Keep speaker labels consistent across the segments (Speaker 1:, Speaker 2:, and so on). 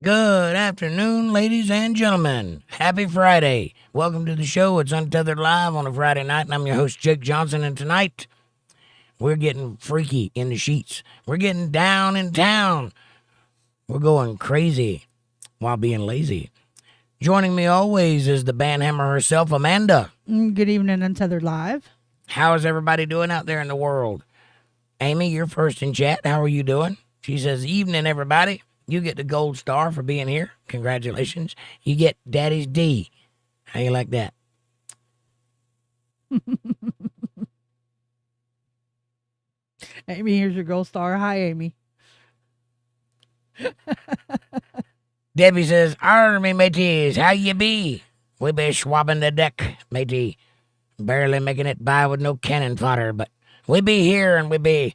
Speaker 1: Good afternoon, ladies and gentlemen. Happy Friday. Welcome to the show. It's Untethered Live on a Friday night, and I'm your host, Jake Johnson, and tonight we're getting freaky in the sheets. We're getting down in town. We're going crazy while being lazy. Joining me always is the bandhammer herself, Amanda.
Speaker 2: Good evening, Untethered Live.
Speaker 1: How is everybody doing out there in the world? Amy, you're first in chat. How are you doing? She says, evening, everybody. You get the gold star for being here. Congratulations. You get Daddy's D. How you like that?
Speaker 2: Amy, here's your gold star. Hi, Amy.
Speaker 1: Debbie says, Army mateys, how you be? We be swabbing the deck, matey. Barely making it by with no cannon fodder, but we be here and we be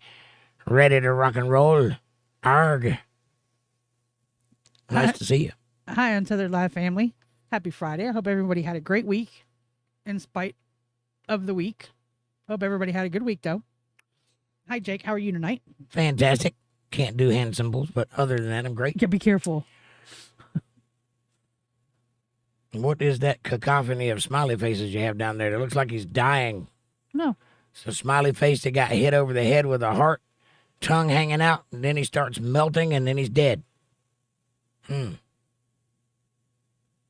Speaker 1: ready to rock and roll. Arg. Nice to see you.
Speaker 2: Hi, Untethered Live family. Happy Friday. I hope everybody had a great week in spite of the week. Hope everybody had a good week, though. Hi, Jake. How are you tonight?
Speaker 1: Fantastic. Can't do hand symbols, but other than that, I'm great.
Speaker 2: Yeah, be careful.
Speaker 1: What is that cacophony of smiley faces you have down there? It looks like he's dying.
Speaker 2: No.
Speaker 1: It's a smiley face that got hit over the head with a heart, tongue hanging out, and then he starts melting, and then he's dead.
Speaker 2: I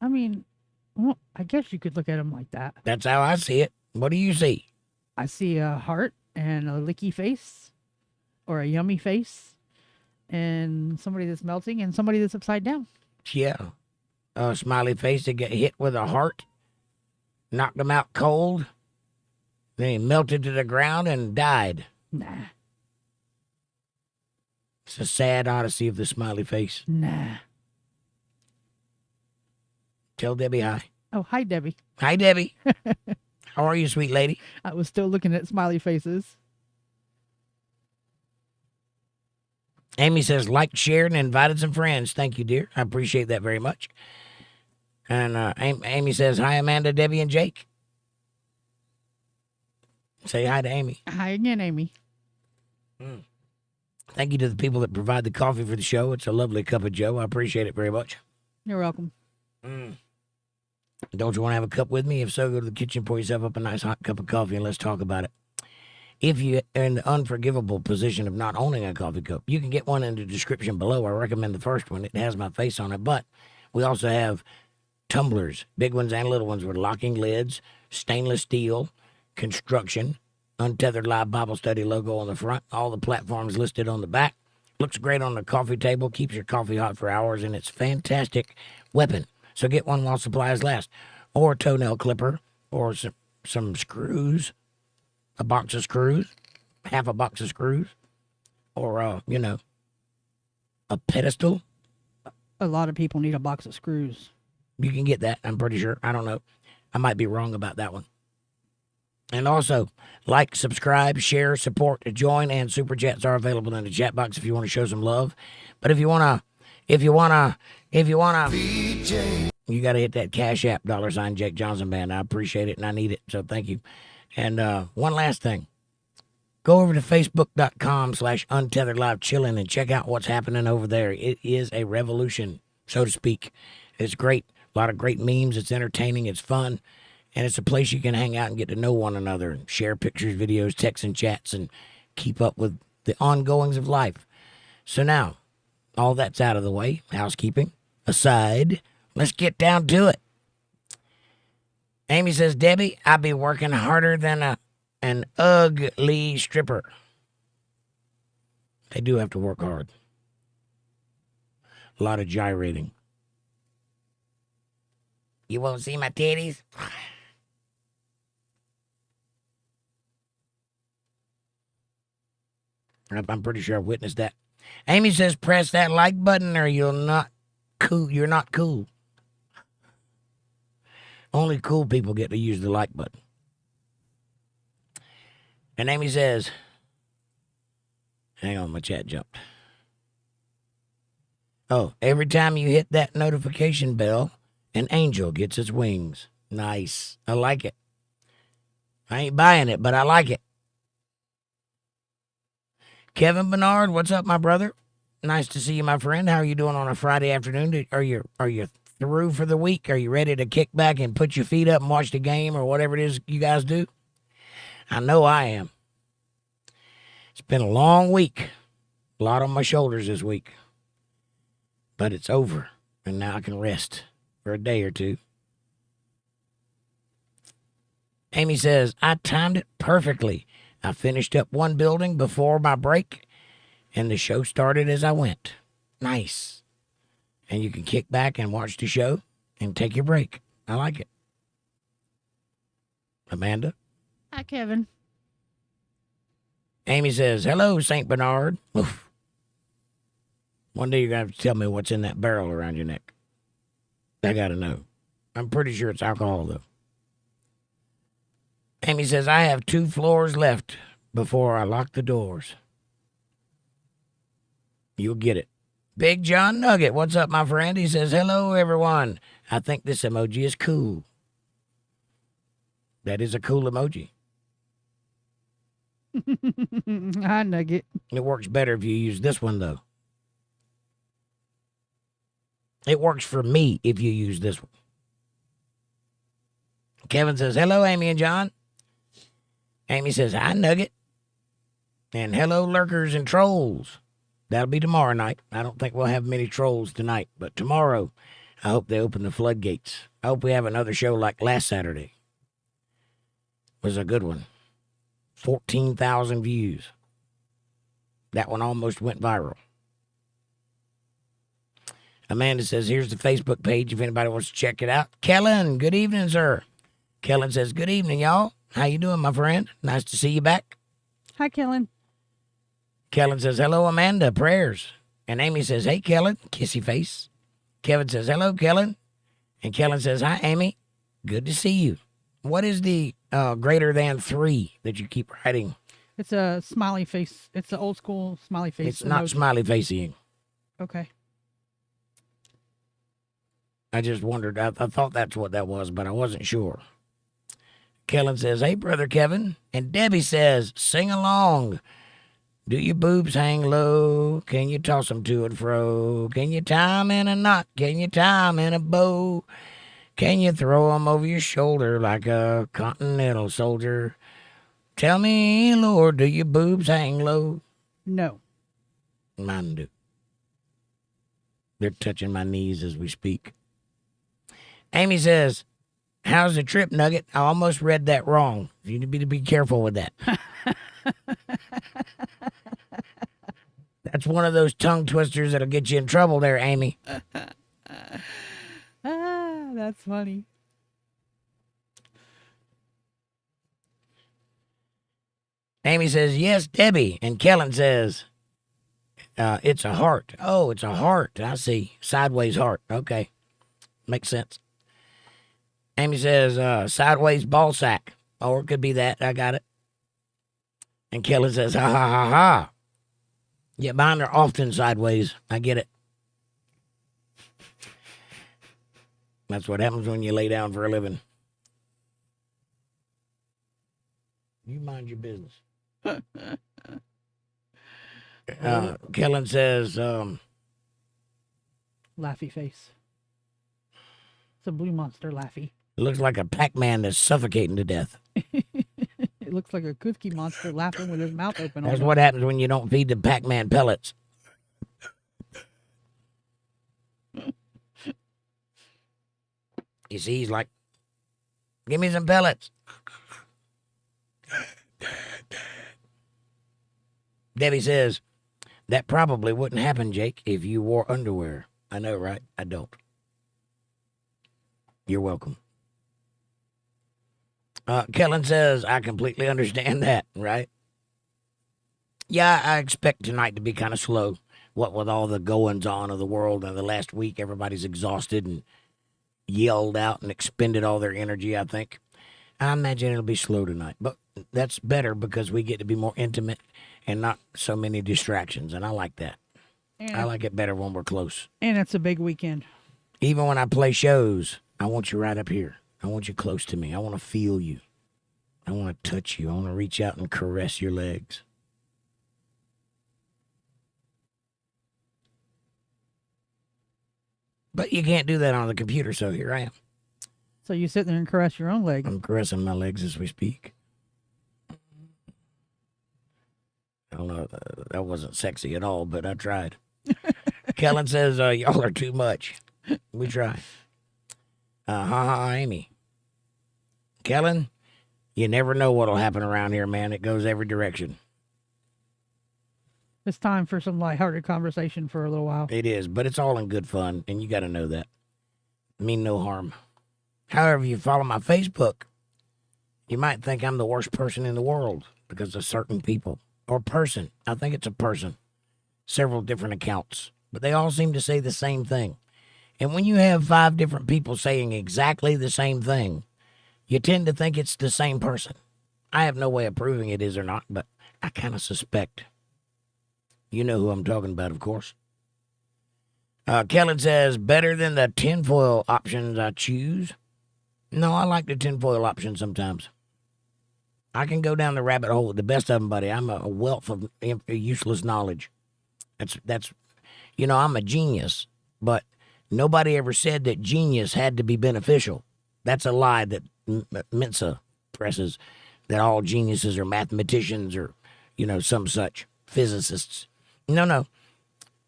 Speaker 2: mean, well, I guess you could look at him like that.
Speaker 1: That's how I see it. What do you see?
Speaker 2: I see a heart and a licky face or a yummy face and somebody that's melting and somebody that's upside down.
Speaker 1: Yeah. A smiley face that got hit with a heart, knocked him out cold, then he melted to the ground and died.
Speaker 2: Nah.
Speaker 1: It's a sad odyssey of the smiley face.
Speaker 2: Nah.
Speaker 1: Tell Debbie hi.
Speaker 2: Oh, hi, Debbie.
Speaker 1: Hi, Debbie. How are you, sweet lady?
Speaker 2: I was still looking at smiley faces.
Speaker 1: Amy says, liked, shared, and invited some friends. Thank you, dear. I appreciate that very much. And Amy says, hi, Amanda, Debbie, and Jake. Say hi to Amy.
Speaker 2: Hi again, Amy.
Speaker 1: Thank you to the people that provide the coffee for the show. It's a lovely cup of joe. I appreciate it very much.
Speaker 2: You're welcome.
Speaker 1: Don't you want to have a cup with me? If so, go to the kitchen, pour yourself up a nice hot cup of coffee, and let's talk about it. If you're in the unforgivable position of not owning a coffee cup, you can get one in the description below. I recommend the first one. It has my face on it. But we also have tumblers, big ones and little ones with locking lids, stainless steel, construction, Untethered Live Bible Study logo on the front, all the platforms listed on the back. Looks great on the coffee table, keeps your coffee hot for hours, and it's a fantastic weapon. So get one while supplies last. Or a toenail clipper, or some screws, a box of screws, half a box of screws, or, a pedestal.
Speaker 2: A lot of people need a box of screws.
Speaker 1: You can get that, I'm pretty sure. I don't know. I might be wrong about that one. And also, like, subscribe, share, support, join, and super chats are available in the chat box if you want to show some love. But if you wanna, you got to hit that Cash App, $ Jake Johnson Band. I appreciate it and I need it, so thank you. And one last thing. Go over to facebook.com/UntetheredLive chilling and check out what's happening over there. It is a revolution, so to speak. It's great. A lot of great memes. It's entertaining. It's fun. And it's a place you can hang out and get to know one another and share pictures, videos, texts, and chats and keep up with the ongoings of life. So now, all that's out of the way, housekeeping aside, let's get down to it. Amy says, Debbie, I be working harder than an ugly stripper. They do have to work hard. A lot of gyrating. You won't see my titties? I'm pretty sure I've witnessed that Amy says, press that like button or you're not cool. Only cool people get to use the like button. And Amy says, hang on, my chat jumped. Oh, every time you hit that notification bell, an angel gets its wings. Nice. I like it. I ain't buying it, but I like it. Kevin Bernard, what's up, my brother? Nice to see you, my friend. How are you doing on a Friday afternoon? Are you through for the week? Are you ready to kick back and put your feet up and watch the game or whatever it is you guys do? I know I am. It's been a long week. A lot on my shoulders this week. But it's over, and now I can rest for a day or two. Amy says, I timed it perfectly. I finished up one building before my break, and the show started as I went. Nice. And you can kick back and watch the show and take your break. I like it. Amanda?
Speaker 2: Hi, Kevin.
Speaker 1: Amy says, hello, St. Bernard. Oof. One day you're going to have to tell me what's in that barrel around your neck. I got to know. I'm pretty sure it's alcohol, though. Amy says, I have 2 floors left before I lock the doors. You'll get it. Big John Nugget, what's up, my friend? He says, hello, everyone. I think this emoji is cool. That is a cool emoji.
Speaker 2: Hi, Nugget.
Speaker 1: It works better if you use this one, though. It works for me if you use this one. Kevin says, hello, Amy and John. Amy says, hi, Nugget. And hello, lurkers and trolls. That'll be tomorrow night. I don't think we'll have many trolls tonight, but tomorrow, I hope they open the floodgates. I hope we have another show like last Saturday. It was a good one. 14,000 views. That one almost went viral. Amanda says, here's the Facebook page if anybody wants to check it out. Kellen, good evening, sir. Kellen says, good evening, y'all. How you doing, my friend? Nice to see you back.
Speaker 2: Hi, Kellen.
Speaker 1: Kellen says, hello, Amanda. Prayers. And Amy says, hey, Kellen. Kissy face. Kevin says, hello, Kellen. And Kellen says, hi, Amy. Good to see you. What is the greater than 3 that you keep writing?
Speaker 2: It's a smiley face. It's an old school smiley face.
Speaker 1: It's not
Speaker 2: emoji.
Speaker 1: smiley facing.
Speaker 2: Okay.
Speaker 1: I just wondered. I thought that's what that was, but I wasn't sure. Kellen says, hey, Brother Kevin. And Debbie says, sing along. Do your boobs hang low? Can you toss them to and fro? Can you tie 'em in a knot? Can you tie 'em in a bow? Can you throw 'em over your shoulder like a continental soldier? Tell me, Lord, do your boobs hang low?
Speaker 2: No.
Speaker 1: Mine do. They're touching my knees as we speak. Amy says, how's the trip, Nugget? I almost read that wrong. You need to be careful with that. That's one of those tongue twisters that'll get you in trouble there, Amy.
Speaker 2: That's funny.
Speaker 1: Amy says, yes, Debbie. And Kellen says, it's a heart. Oh, it's a heart. I see. Sideways heart. Okay. Makes sense. Amy says, sideways ball sack. Or it could be that. I got it. And Kellen says, ha, ha, ha, ha. Yeah, mine are often sideways. I get it. That's what happens when you lay down for a living. You mind your business. Kellen says,
Speaker 2: Laughy face. It's a blue monster laughy.
Speaker 1: it looks like a Pac-Man that's suffocating to death.
Speaker 2: It looks like a cookie monster laughing with his mouth open.
Speaker 1: That's what happens when you don't feed the Pac-Man pellets. You see, he's like, give me some pellets. Debbie says, that probably wouldn't happen, Jake, if you wore underwear. I know, right? I don't. You're welcome. Kellen says, I completely understand that, right? Yeah, I expect tonight to be kind of slow. what with all the goings on of the world and the last week, everybody's exhausted and yelled out and expended all their energy, I think. I imagine it'll be slow tonight, but that's better because we get to be more intimate and not so many distractions, and I like that. I like it better when we're close.
Speaker 2: And it's a big weekend.
Speaker 1: Even when I play shows, I want you right up here. I want you close to me. I want to feel you. I want to touch you. I want to reach out and caress your legs. But you can't do that on the computer, so here I am.
Speaker 2: So you sit there and caress your own leg.
Speaker 1: I'm caressing my legs as we speak. I don't know. That wasn't sexy at all, but I tried. Kellen says, y'all are too much. We try. Amy. Kellen, you never know what'll happen around here, man. It goes every direction.
Speaker 2: It's time for some lighthearted conversation for a little while.
Speaker 1: It is, but it's all in good fun, and you got to know that. Mean no harm. However, if you follow my Facebook, you might think I'm the worst person in the world because of certain people. Or person. I think it's a person. Several different accounts. But they all seem to say the same thing. And when you have 5 different people saying exactly the same thing, you tend to think it's the same person. I have no way of proving it is or not, but I kind of suspect. You know who I'm talking about, of course. Kellen says, better than the tinfoil options I choose. No, I like the tinfoil option sometimes. I can go down the rabbit hole with the best of them, buddy. I'm a wealth of useless knowledge. That's, I'm a genius, but nobody ever said that genius had to be beneficial. That's a lie that Mensa presses, that all geniuses are mathematicians or, some such physicists. No.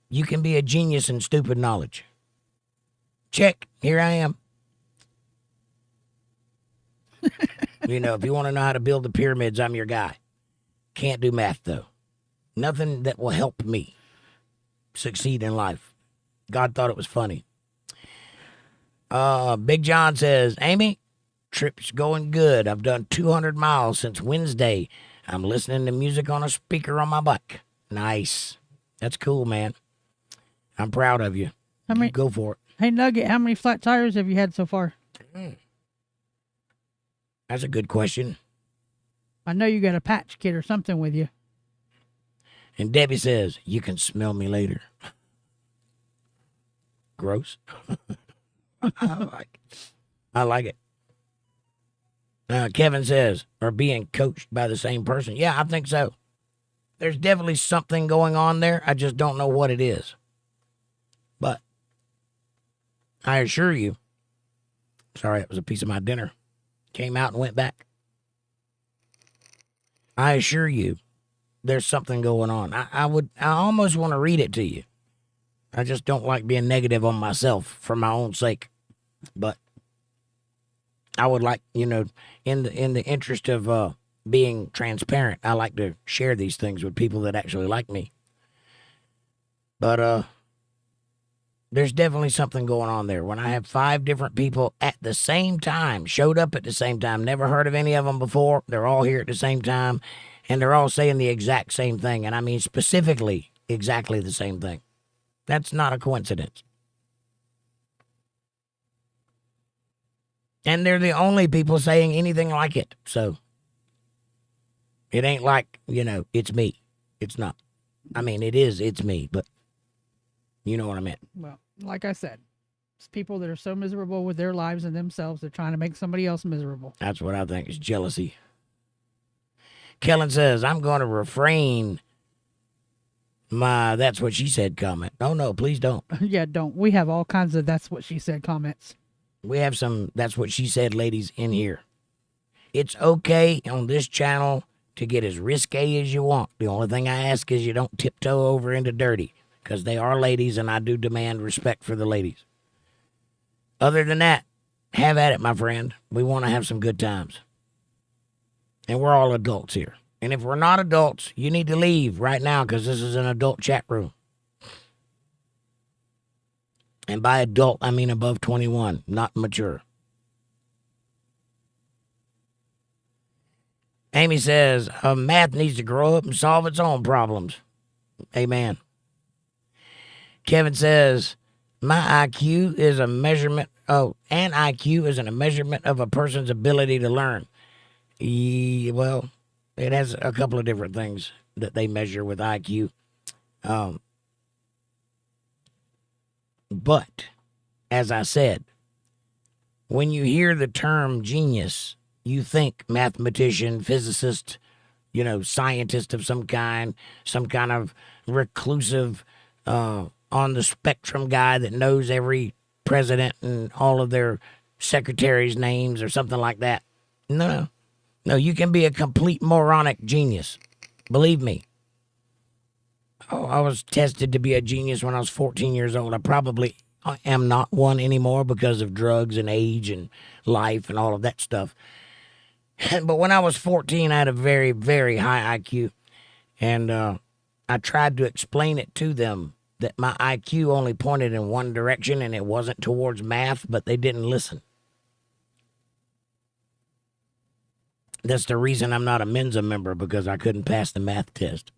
Speaker 1: You can be a genius in stupid knowledge. Check. Here I am. If you want to know how to build the pyramids, I'm your guy. Can't do math, though. Nothing that will help me succeed in life. God thought it was funny. Big John says, Amy, trip's going good. I've done 200 miles since Wednesday. I'm listening to music on a speaker on my bike. Nice. That's cool, man. I'm proud of you. Go for it.
Speaker 2: Hey, Nugget, how many flat tires have you had so far?
Speaker 1: That's a good question.
Speaker 2: I know you got a patch kit or something with you.
Speaker 1: And Debbie says, you can smell me later. Gross. I like it. Kevin says, are being coached by the same person. Yeah, I think so. There's definitely something going on there. I just don't know what it is. But I assure you, sorry, it was a piece of my dinner. Came out and went back. I assure you, there's something going on. I almost want to read it to you. I just don't like being negative on myself for my own sake. But I would like, in the interest of being transparent, I like to share these things with people that actually like me. But there's definitely something going on there. When I have 5 different people at the same time, showed up at the same time, never heard of any of them before, they're all here at the same time, and they're all saying the exact same thing. And I mean specifically exactly the same thing. That's not a coincidence. And they're the only people saying anything like it. So it ain't like, it's me. It's not. I mean, it's me, but you know what I meant.
Speaker 2: Well, like I said, it's people that are so miserable with their lives and themselves, they're trying to make somebody else miserable.
Speaker 1: That's what I think is jealousy. Kellen says, I'm going to refrain my that's what she said comment. Oh, no, please don't.
Speaker 2: Yeah, don't. We have all kinds of that's what she said comments.
Speaker 1: We have some that's what she said ladies in here. It's okay on this channel to get as risque as you want. The only thing I ask is you don't tiptoe over into dirty, because they are ladies and I do demand respect for the ladies. Other than that, have at it, my friend. We want to have some good times. And we're all adults here. And if we're not adults, you need to leave right now, because this is an adult chat room. And by adult, I mean above 21, not mature. Amy says, math needs to grow up and solve its own problems. Amen. Kevin says, my IQ is a measurement. Oh, an IQ isn't a measurement of a person's ability to learn. Well, it has a couple of different things that they measure with IQ. But, as I said, when you hear the term genius, you think mathematician, physicist, scientist of some kind of reclusive, on the spectrum guy that knows every president and all of their secretaries' names or something like that. No, you can be a complete moronic genius. Believe me. Oh, I was tested to be a genius when I was 14 years old. I probably am not one anymore because of drugs and age and life and all of that stuff. But when I was 14, I had a very, very high IQ. And I tried to explain it to them that my IQ only pointed in one direction and it wasn't towards math, but they didn't listen. That's the reason I'm not a Mensa member, because I couldn't pass the math test.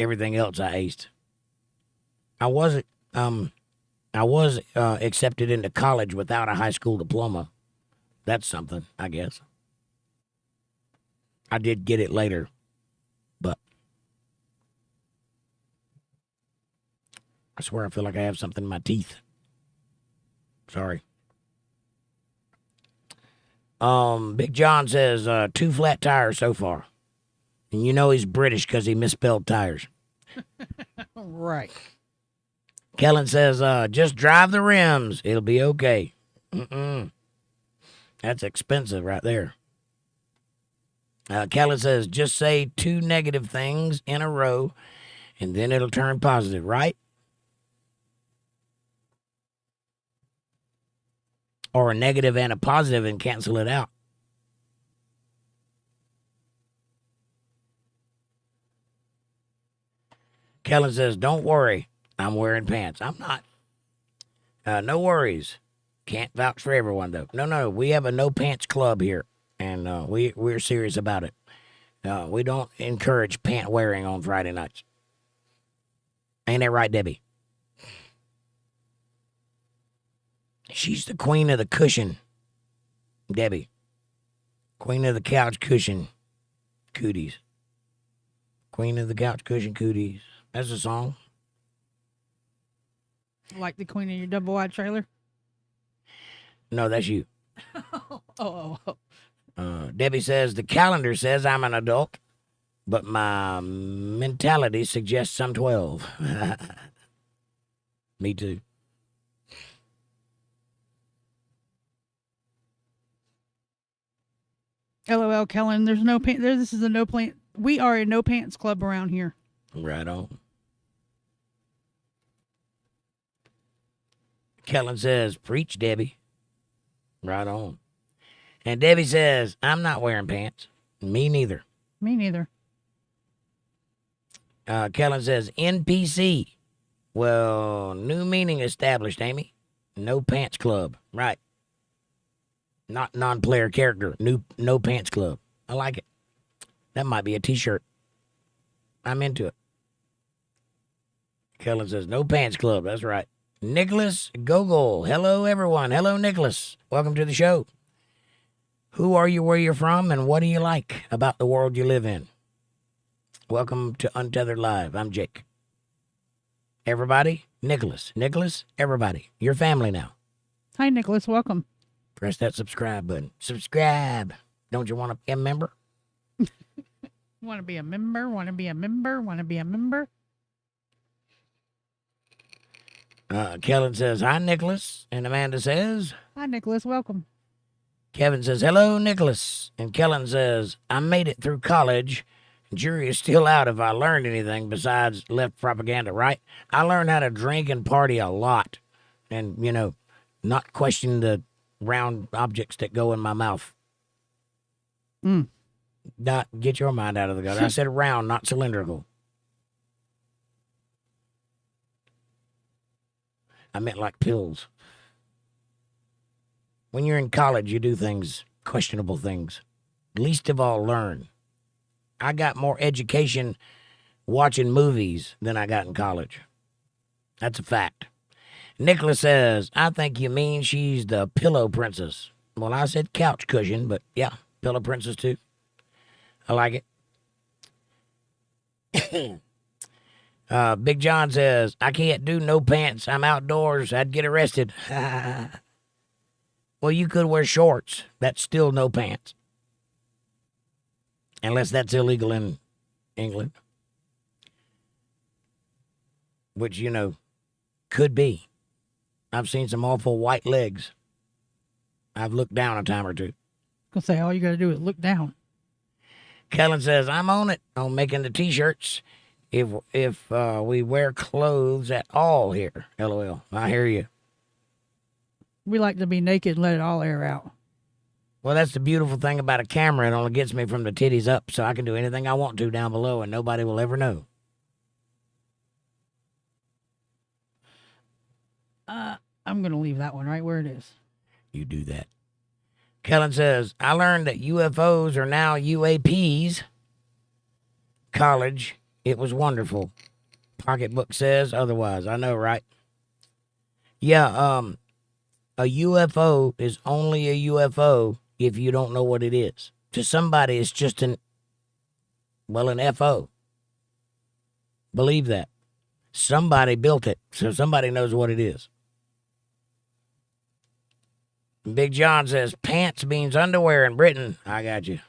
Speaker 1: Everything else I aced. I was accepted into college without a high school diploma. That's something, I guess. I did get it later, but I swear I feel like I have something in my teeth. Sorry. Big John says 2 flat tires so far. And he's British because he misspelled tires.
Speaker 2: Right.
Speaker 1: Kellen says, just drive the rims. It'll be okay. That's expensive right there. Kellen says, just say 2 negative things in a row, and then it'll turn positive, right? Or a negative and a positive and cancel it out. Kellen says, don't worry, I'm wearing pants. I'm not. No worries. Can't vouch for everyone, though. No, we have a no pants club here, and we're serious about it. We don't encourage pant wearing on Friday nights. Ain't that right, Debbie? She's the queen of the cushion, Debbie. Queen of the couch cushion cooties. Queen of the couch cushion cooties. That's a song.
Speaker 2: Like the queen of your double wide trailer?
Speaker 1: No, that's you.
Speaker 2: Oh.
Speaker 1: Debbie says, the calendar says I'm an adult, but my mentality suggests I'm 12. Me too.
Speaker 2: LOL, Kellen. There's no pants. This is a no pants. We are a no pants club around here.
Speaker 1: Right on. Kellen says, preach, Debbie. Right on. And Debbie says, I'm not wearing pants. Me neither.
Speaker 2: Me neither.
Speaker 1: Kellen says, NPC. Well, new meaning established, Amy. No pants club. Right. Not non-player character. No pants club. I like it. That might be a t-shirt. I'm into it. Kellen says, no pants club. That's right. Nicholas Gogol. Hello, everyone. Hello, Nicholas. Welcome to the show. Who are you, where you're from, and what do you like about the world you live in? Welcome to Untethered Live. I'm Jake. Everybody, Nicholas. Nicholas, everybody. Your family now.
Speaker 2: Hi, Nicholas. Welcome.
Speaker 1: Press that subscribe button. Subscribe. Don't you want to be a member?
Speaker 2: Want to be a member? Want to be a member? Want to be a member?
Speaker 1: Kellen says, hi, Nicholas. And Amanda says,
Speaker 2: hi, Nicholas. Welcome.
Speaker 1: Kevin says, hello, Nicholas. And Kellen says, I made it through college. Jury is still out if I learned anything besides left propaganda, right? I learned how to drink and party a lot. And, not question the round objects that go in my mouth. Not get your mind out of the gutter. I said round, not cylindrical. I meant like pills. When you're in college, you do things, questionable things. Least of all, learn. I got more education watching movies than I got in college. That's a fact. Nicholas says, I think you mean she's the pillow princess. Well, I said couch cushion, but yeah, pillow princess too. I like it. Big John says, I can't do no pants. I'm outdoors. I'd get arrested. Well, you could wear shorts. That's still no pants. Unless that's illegal in England. Which, you know, could be. I've seen some awful white legs. I've looked down a time or two.
Speaker 2: Gonna say all you gotta do is look down.
Speaker 1: Kellen says, I'm on it on making the t-shirts if we wear clothes at all here. LOL. I hear you.
Speaker 2: We like to be naked and let it all air out.
Speaker 1: Well, that's the beautiful thing about a camera. It only gets me from the titties up, so I can do anything I want to down below and nobody will ever know.
Speaker 2: I'm gonna leave that one right where it is.
Speaker 1: You do that. Kellen says, I learned that UFOs are now UAPs. College. It was wonderful. Pocketbook says otherwise. I know, right? Yeah, a UFO is only a UFO if you don't know what it is. To somebody, it's just an FO. Believe that. Somebody built it, so somebody knows what it is. Big John says, pants means underwear in Britain. I got you.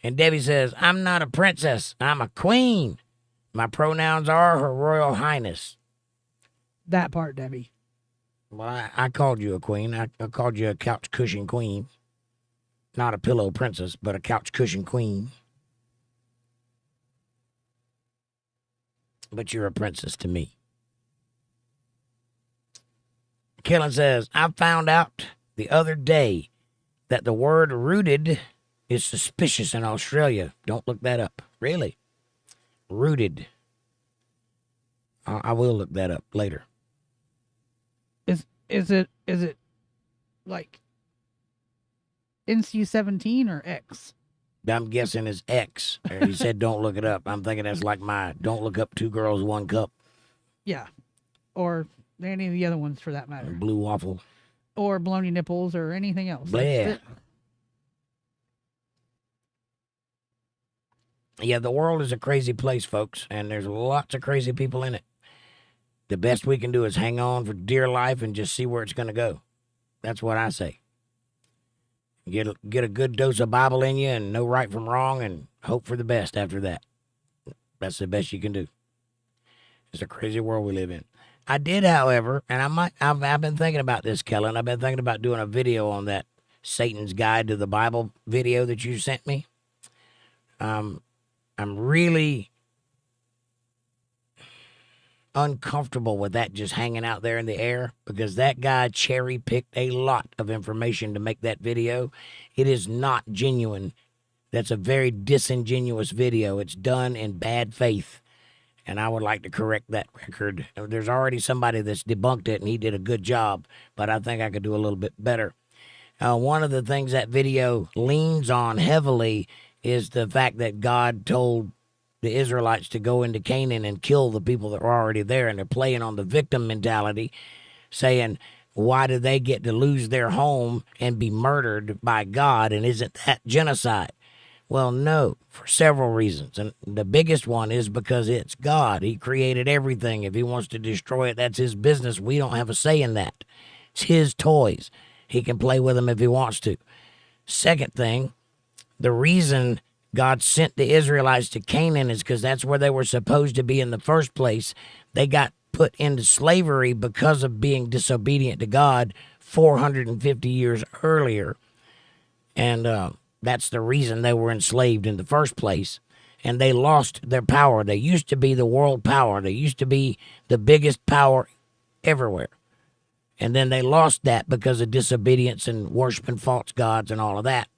Speaker 1: And Debbie says, I'm not a princess. I'm a queen. My pronouns are Her Royal Highness.
Speaker 2: That part, Debbie.
Speaker 1: Well, I called you a queen. I called you a couch cushion queen. Not a pillow princess, but a couch cushion queen. But you're a princess to me. Kellen says, I found out the other day that the word rooted is suspicious in Australia. Don't look that up. Really? Rooted. I will look that up later.
Speaker 2: Is it like NC-17 or X?
Speaker 1: I'm guessing it's X. He said don't look it up. I'm thinking that's like my don't look up 2 girls, 1 cup.
Speaker 2: Yeah. Or any of the other ones for that matter.
Speaker 1: Blue waffle.
Speaker 2: Or baloney nipples or anything else.
Speaker 1: Bleh. Yeah, the world is a crazy place, folks, and there's lots of crazy people in it. The best we can do is hang on for dear life and just see where it's going to go. That's what I say. Get a good dose of Bible in you and know right from wrong and hope for the best after that. That's the best you can do. It's a crazy world we live in. I did, however, and I've been thinking about this, Kellen. I've been thinking about doing a video on that Satan's Guide to the Bible video that you sent me. I'm really uncomfortable with that just hanging out there in the air because that guy cherry-picked a lot of information to make that video. It is not genuine. That's a very disingenuous video. It's done in bad faith, and I would like to correct that record. There's already somebody that's debunked it, and he did a good job, but I think I could do a little bit better. One of the things that video leans on heavily is the fact that God told the Israelites to go into Canaan and kill the people that were already there, and they're playing on the victim mentality, saying, why do they get to lose their home and be murdered by God, and isn't that genocide? Well, no, for several reasons, and the biggest one is because it's God. He created everything. If he wants to destroy it, that's his business. We don't have a say in that. It's his toys. He can play with them if he wants to. Second thing, the reason God sent the Israelites to Canaan is because that's where they were supposed to be in the first place. They got put into slavery because of being disobedient to God 450 years earlier. And that's the reason they were enslaved in the first place. And they lost their power. They used to be the world power. They used to be the biggest power everywhere. And then they lost that because of disobedience and worshiping false gods and all of that.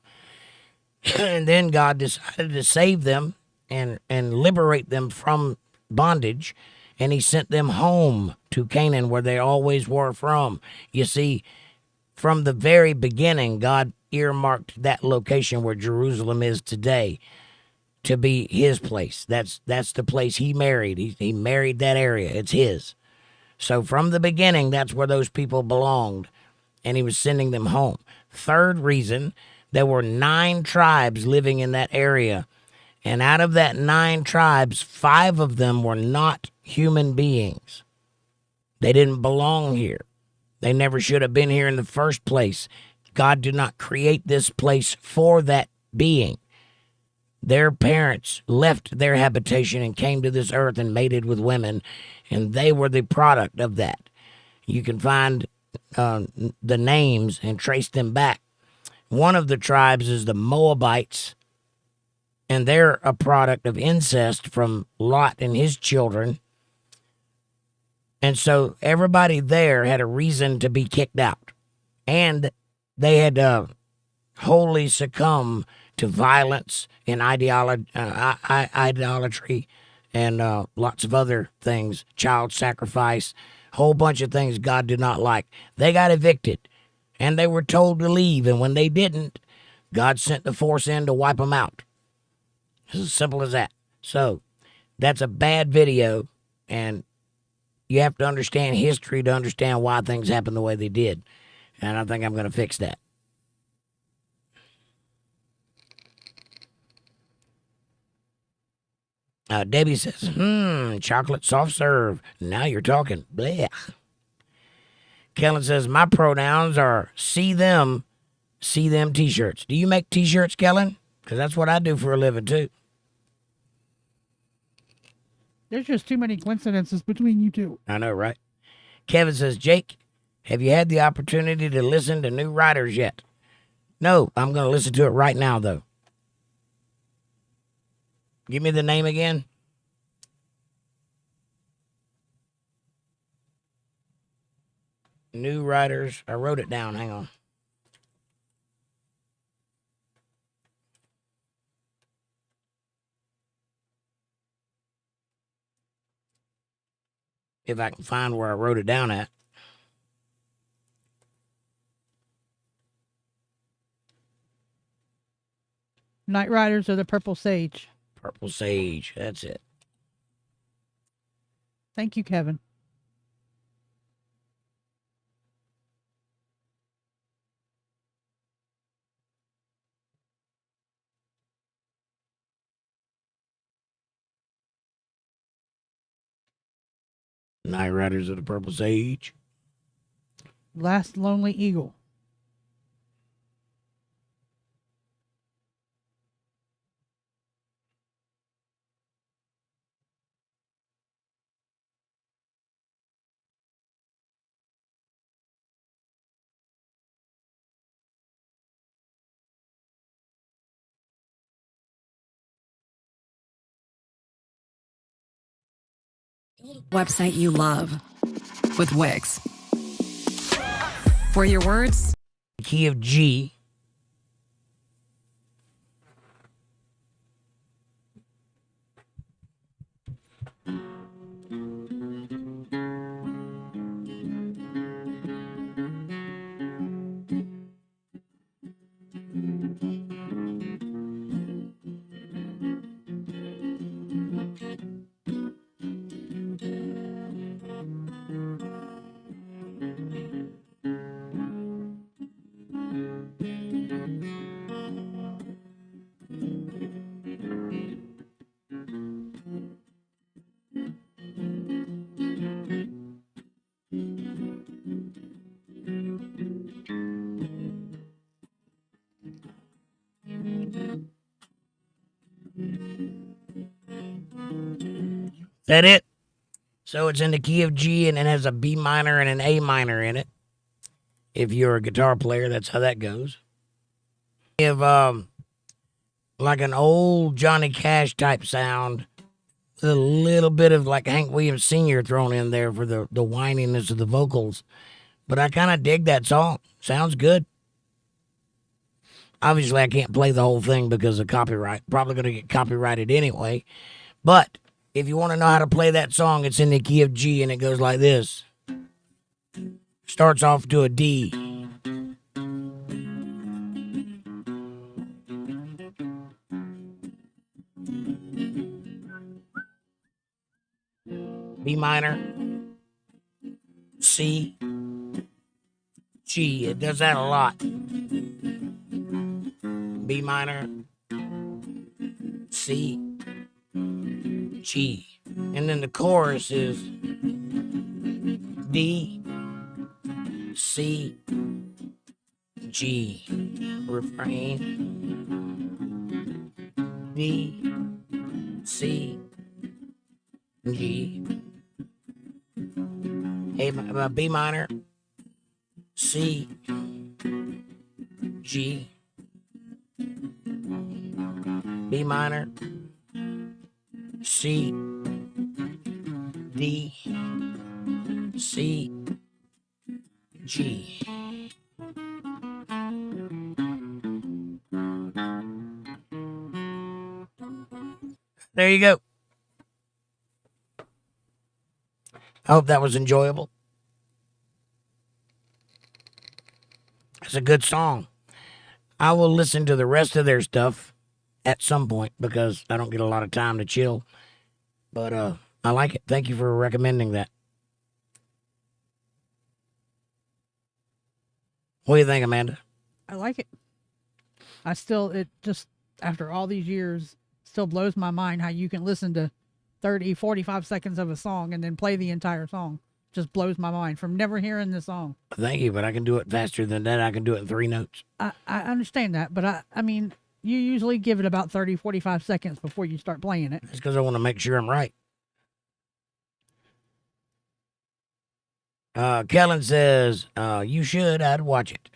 Speaker 1: And then God decided to save them and liberate them from bondage, and he sent them home to Canaan where they always were from. You see, from the very beginning, God earmarked that location where Jerusalem is today to be his place. That's the place he married. He married that area. It's his. So from the beginning, that's where those people belonged, and he was sending them home. Third reason, there were 9 tribes living in that area, and out of that 9 tribes, 5 of them were not human beings. They didn't belong here. They never should have been here in the first place. God did not create this place for that being. Their parents left their habitation and came to this earth and mated with women, and they were the product of that. You can find the names and trace them back. One of the tribes is the Moabites, and they're a product of incest from Lot and his children. And so everybody there had a reason to be kicked out, and they had wholly succumbed to violence and idolatry and lots of other things, child sacrifice, whole bunch of things God did not like. They got evicted, and they were told to leave, and when they didn't, God sent the force in to wipe them out. It's as simple as that. So that's a bad video, and you have to understand history to understand why things happened the way they did, and I think I'm going to fix that. Debbie says, chocolate soft serve. Now you're talking. Blech. Kellen says, my pronouns are see them t-shirts. Do you make t-shirts, Kellen? Because that's what I do for a living, too.
Speaker 2: There's just too many coincidences between you two.
Speaker 1: I know, right? Kevin says, Jake, have you had the opportunity to listen to new writers yet? No, I'm going to listen to it right now, though. Give me the name again. New writers. I wrote it down. Hang on. If I can find where I wrote it down at.
Speaker 2: Night Riders of the Purple Sage.
Speaker 1: Purple Sage. That's it.
Speaker 2: Thank you, Kevin.
Speaker 1: Night Riders of the Purple Sage.
Speaker 2: Last Lonely Eagle.
Speaker 3: Website you love with Wix. For your words,
Speaker 1: Key of G. That it? So it's in the key of G, and it has a B minor and an A minor in it. If you're a guitar player, that's how that goes. You have like an old Johnny Cash type sound, with a little bit of like Hank Williams Sr. thrown in there for the whininess of the vocals. But I kind of dig that song. Sounds good. Obviously, I can't play the whole thing because of copyright. Probably going to get copyrighted anyway. But if you want to know how to play that song, it's in the key of G, and it goes like this. Starts off to a D. B minor, C, G. It does that a lot. B minor, C, G. And then the chorus is D, C, G. Refrain, D, C, G. B minor, C, G. B minor, C, D, C, G. There you go. I hope that was enjoyable. It's a good song. I will listen to the rest of their stuff at some point because I don't get a lot of time to chill. But I like it. Thank you for recommending that. What do you think, Amanda?
Speaker 2: I like it. It just, after all these years, still blows my mind how you can listen to 30, 45 seconds of a song and then play the entire song. Just blows my mind from never hearing the song.
Speaker 1: Thank you, but I can do it faster than that. I can do it in 3 notes.
Speaker 2: I understand that, but I mean, you usually give it about 30, 45 seconds before you start playing it.
Speaker 1: It's because I want to make sure I'm right. Kellen says, you should. I'd watch it.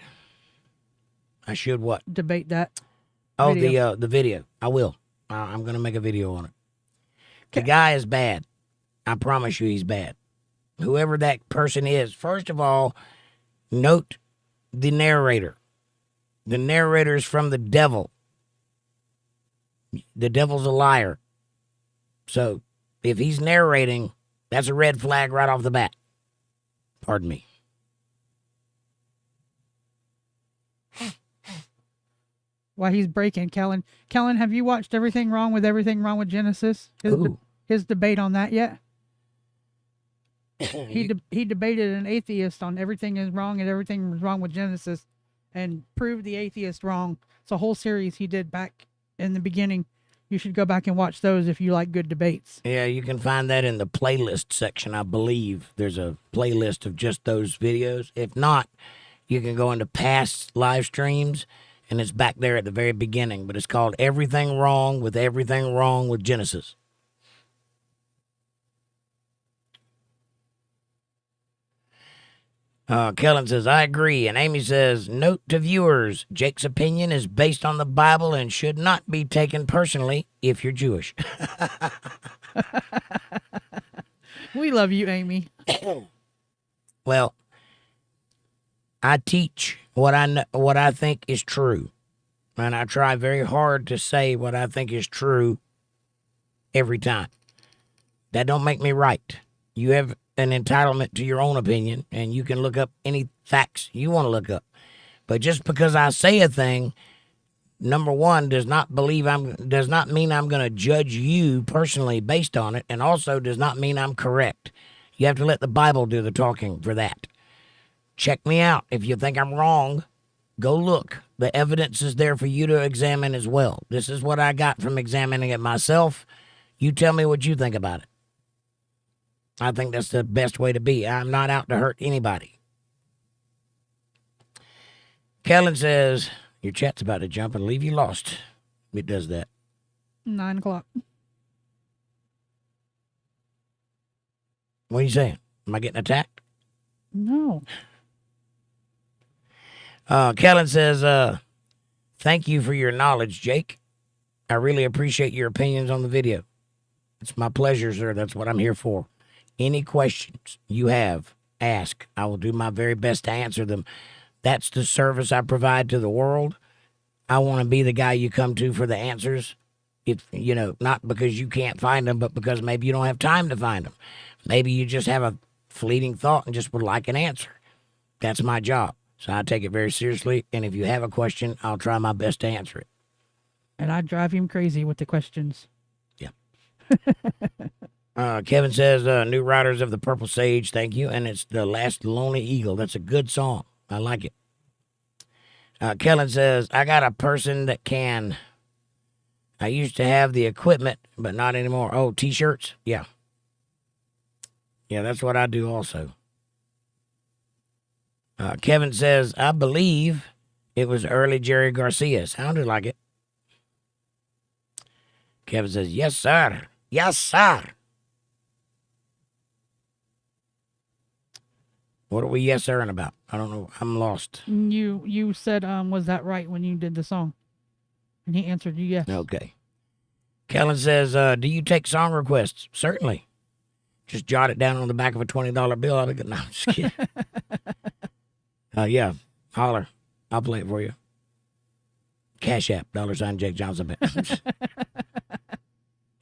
Speaker 1: I should what?
Speaker 2: Debate that.
Speaker 1: Oh,
Speaker 2: video.
Speaker 1: the video. I will. I'm going to make a video on it. The guy is bad. I promise you he's bad. Whoever that person is, first of all, note the narrator. The narrator is from the devil. The devil's a liar. So if he's narrating, that's a red flag right off the bat. Pardon me.
Speaker 2: While he's breaking, Kellen, have you watched Everything Wrong with Genesis? His debate on that yet? He debated an atheist on everything is wrong and everything is wrong with Genesis and proved the atheist wrong. It's a whole series he did back in the beginning. You should go back and watch those if you like good debates.
Speaker 1: Yeah, you can find that in the playlist section, I believe. There's a playlist of just those videos. If not, you can go into past live streams, and it's back there at the very beginning. But it's called Everything Wrong with Genesis. Kellen says, I agree. And Amy says, note to viewers, Jake's opinion is based on the Bible and should not be taken personally if you're Jewish.
Speaker 2: We love you, Amy.
Speaker 1: Well, I teach what I think is true. And I try very hard to say what I think is true every time. That don't make me right. You have an entitlement to your own opinion, and you can look up any facts you want to look up. But just because I say a thing, number one, does not mean I'm going to judge you personally based on it, and also does not mean I'm correct. You have to let the Bible do the talking for that. Check me out. If you think I'm wrong, go look. The evidence is there for you to examine as well. This is what I got from examining it myself. You tell me what you think about it. I think that's the best way to be. I'm not out to hurt anybody. Kellen says, your chat's about to jump and leave you lost. It does that.
Speaker 2: 9 o'clock.
Speaker 1: What are you saying? Am I getting attacked?
Speaker 2: No.
Speaker 1: Kellen says, thank you for your knowledge, Jake. I really appreciate your opinions on the video. It's my pleasure, sir. That's what I'm here for. Any questions you have, ask. I will do my very best to answer them. That's the service I provide to the world. I want to be the guy you come to for the answers. If, not because you can't find them, but because maybe you don't have time to find them. Maybe you just have a fleeting thought and just would like an answer. That's my job. So I take it very seriously. And if you have a question, I'll try my best to answer it.
Speaker 2: And I drive him crazy with the questions.
Speaker 1: Yeah. Kevin says, New Riders of the Purple Sage, thank you. And it's The Last Lonely Eagle. That's a good song. I like it. Kellen says, I got a person that can. I used to have the equipment, but not anymore. Oh, T-shirts? Yeah. Yeah, that's what I do also. Kevin says, I believe it was early Jerry Garcia. Sounded like it. Kevin says, yes, sir. Yes, sir. What are we yes sirring about? I don't know. I'm lost.
Speaker 2: You said, was that right when you did the song? And he answered you yes.
Speaker 1: Okay. Kellen says, do you take song requests? Certainly. Just jot it down on the back of a $20 bill. I'll be good. No, I'm just kidding. Yeah, holler. I'll play it for you. Cash App, $, Jake Johnson Band.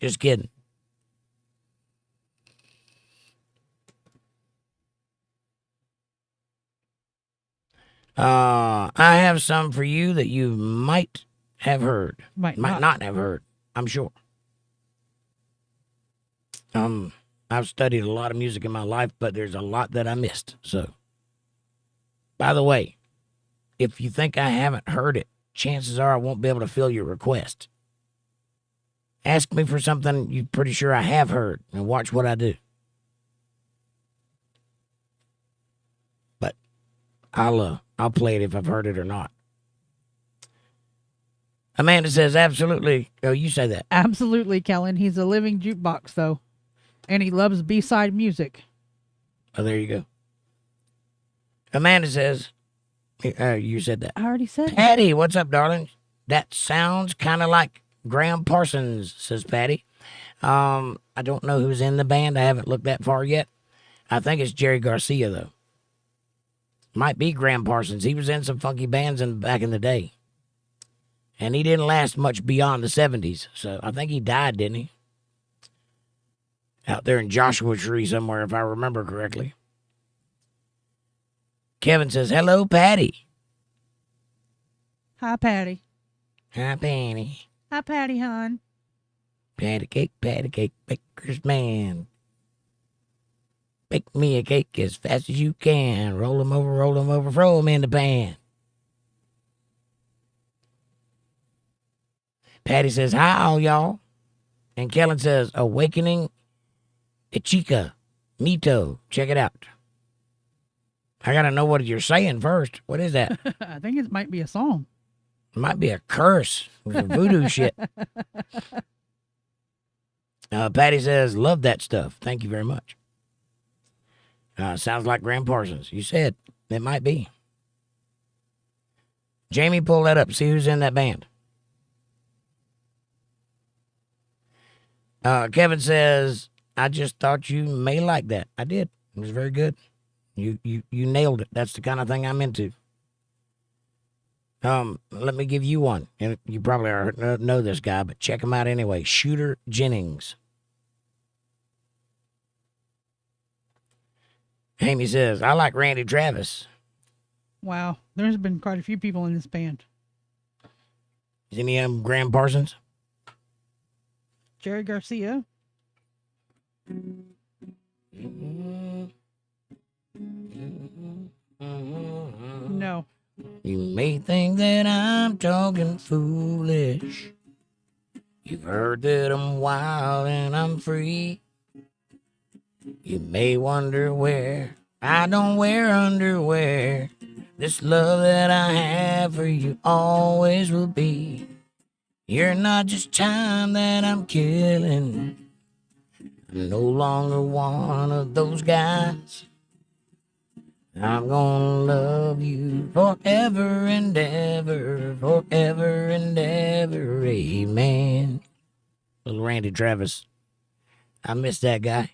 Speaker 1: Just kidding. I have some for you that you might have heard. Might not have heard, I'm sure. I've studied a lot of music in my life, but there's a lot that I missed. So, by the way, if you think I haven't heard it, chances are I won't be able to fill your request. Ask me for something you're pretty sure I have heard, and watch what I do. But I'll play it if I've heard it or not. Amanda says, absolutely. Oh, you say that.
Speaker 2: Absolutely, Kellen. He's a living jukebox, though. And he loves B-side music.
Speaker 1: Oh, there you go. Amanda says, you said that.
Speaker 2: I already said
Speaker 1: Patty, what's up, darling? That sounds kind of like Graham Parsons, says Patty. I don't know who's in the band. I haven't looked that far yet. I think it's Jerry Garcia, though. Might be Graham Parsons. He was in some funky bands back in the day. And he didn't last much beyond the 70s. So I think he died, didn't he? Out there in Joshua Tree somewhere, if I remember correctly. Kevin says, hello, Patty.
Speaker 2: Hi, Patty.
Speaker 1: Hi, Patty.
Speaker 2: Hi, Patty, hon.
Speaker 1: Patty cake, baker's man. Bake me a cake as fast as you can. Roll 'em over, throw 'em in the pan. Patty says, hi, all y'all. And Kellen says, Awakening Ichika Mito. Check it out. I got to know what you're saying first. What is that?
Speaker 2: I think it might be a song.
Speaker 1: It might be a curse. It was voodoo shit. Patty says, love that stuff. Thank you very much. Sounds like Graham Parsons. You said it might be. Jamie, pull that up. See who's in that band. Kevin says, I just thought you may like that. I did. It was very good. You nailed it. That's the kind of thing I'm into. Let me give you one. And you probably know this guy, but check him out anyway. Shooter Jennings. Amy says, I like Randy Travis.
Speaker 2: Wow. There's been quite a few people in this band.
Speaker 1: Is any of them Graham Parsons?
Speaker 2: Jerry Garcia. No.
Speaker 1: You may think that I'm talking foolish. You've heard that I'm wild and I'm free. You may wonder where I don't wear underwear. This love that I have for you always will be. You're not just time that I'm killing. I'm no longer one of those guys. I'm gonna love you forever and ever, forever and ever, amen. Little Randy Travis. I miss that guy.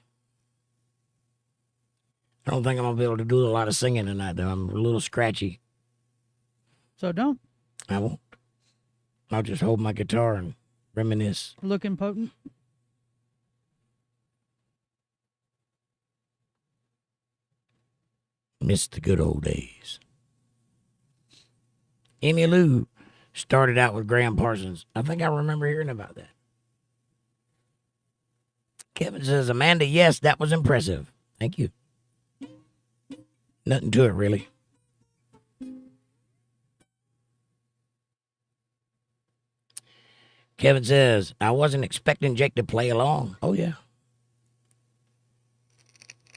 Speaker 1: I don't think I'm gonna be able to do a lot of singing tonight, though. I'm a little scratchy.
Speaker 2: So don't.
Speaker 1: I won't. I'll just hold my guitar and reminisce.
Speaker 2: Looking potent.
Speaker 1: Miss the good old days. Emmy Lou started out with Graham Parsons. I think I remember hearing about that. Kevin says, Amanda, yes, that was impressive. Thank you. Nothing to it, really. Kevin says, I wasn't expecting Jake to play along. Oh, yeah.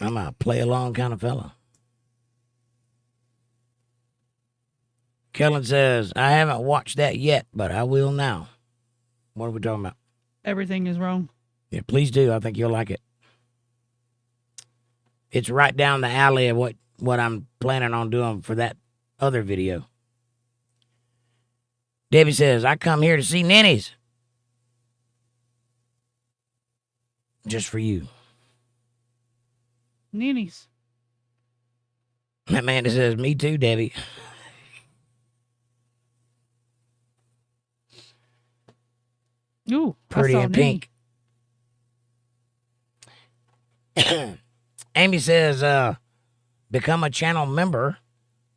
Speaker 1: I'm a play along kind of fella. Kellen says, I haven't watched that yet, but I will now. What are we talking about?
Speaker 2: Everything is wrong.
Speaker 1: Yeah, please do. I think you'll like it. It's right down the alley of what I'm planning on doing for that other video. Debbie says, I come here to see ninnies. Just for you.
Speaker 2: Ninnies.
Speaker 1: Amanda says, me too, Debbie.
Speaker 2: Ooh,
Speaker 1: Pretty
Speaker 2: I saw
Speaker 1: in pink. Amy says, become a channel member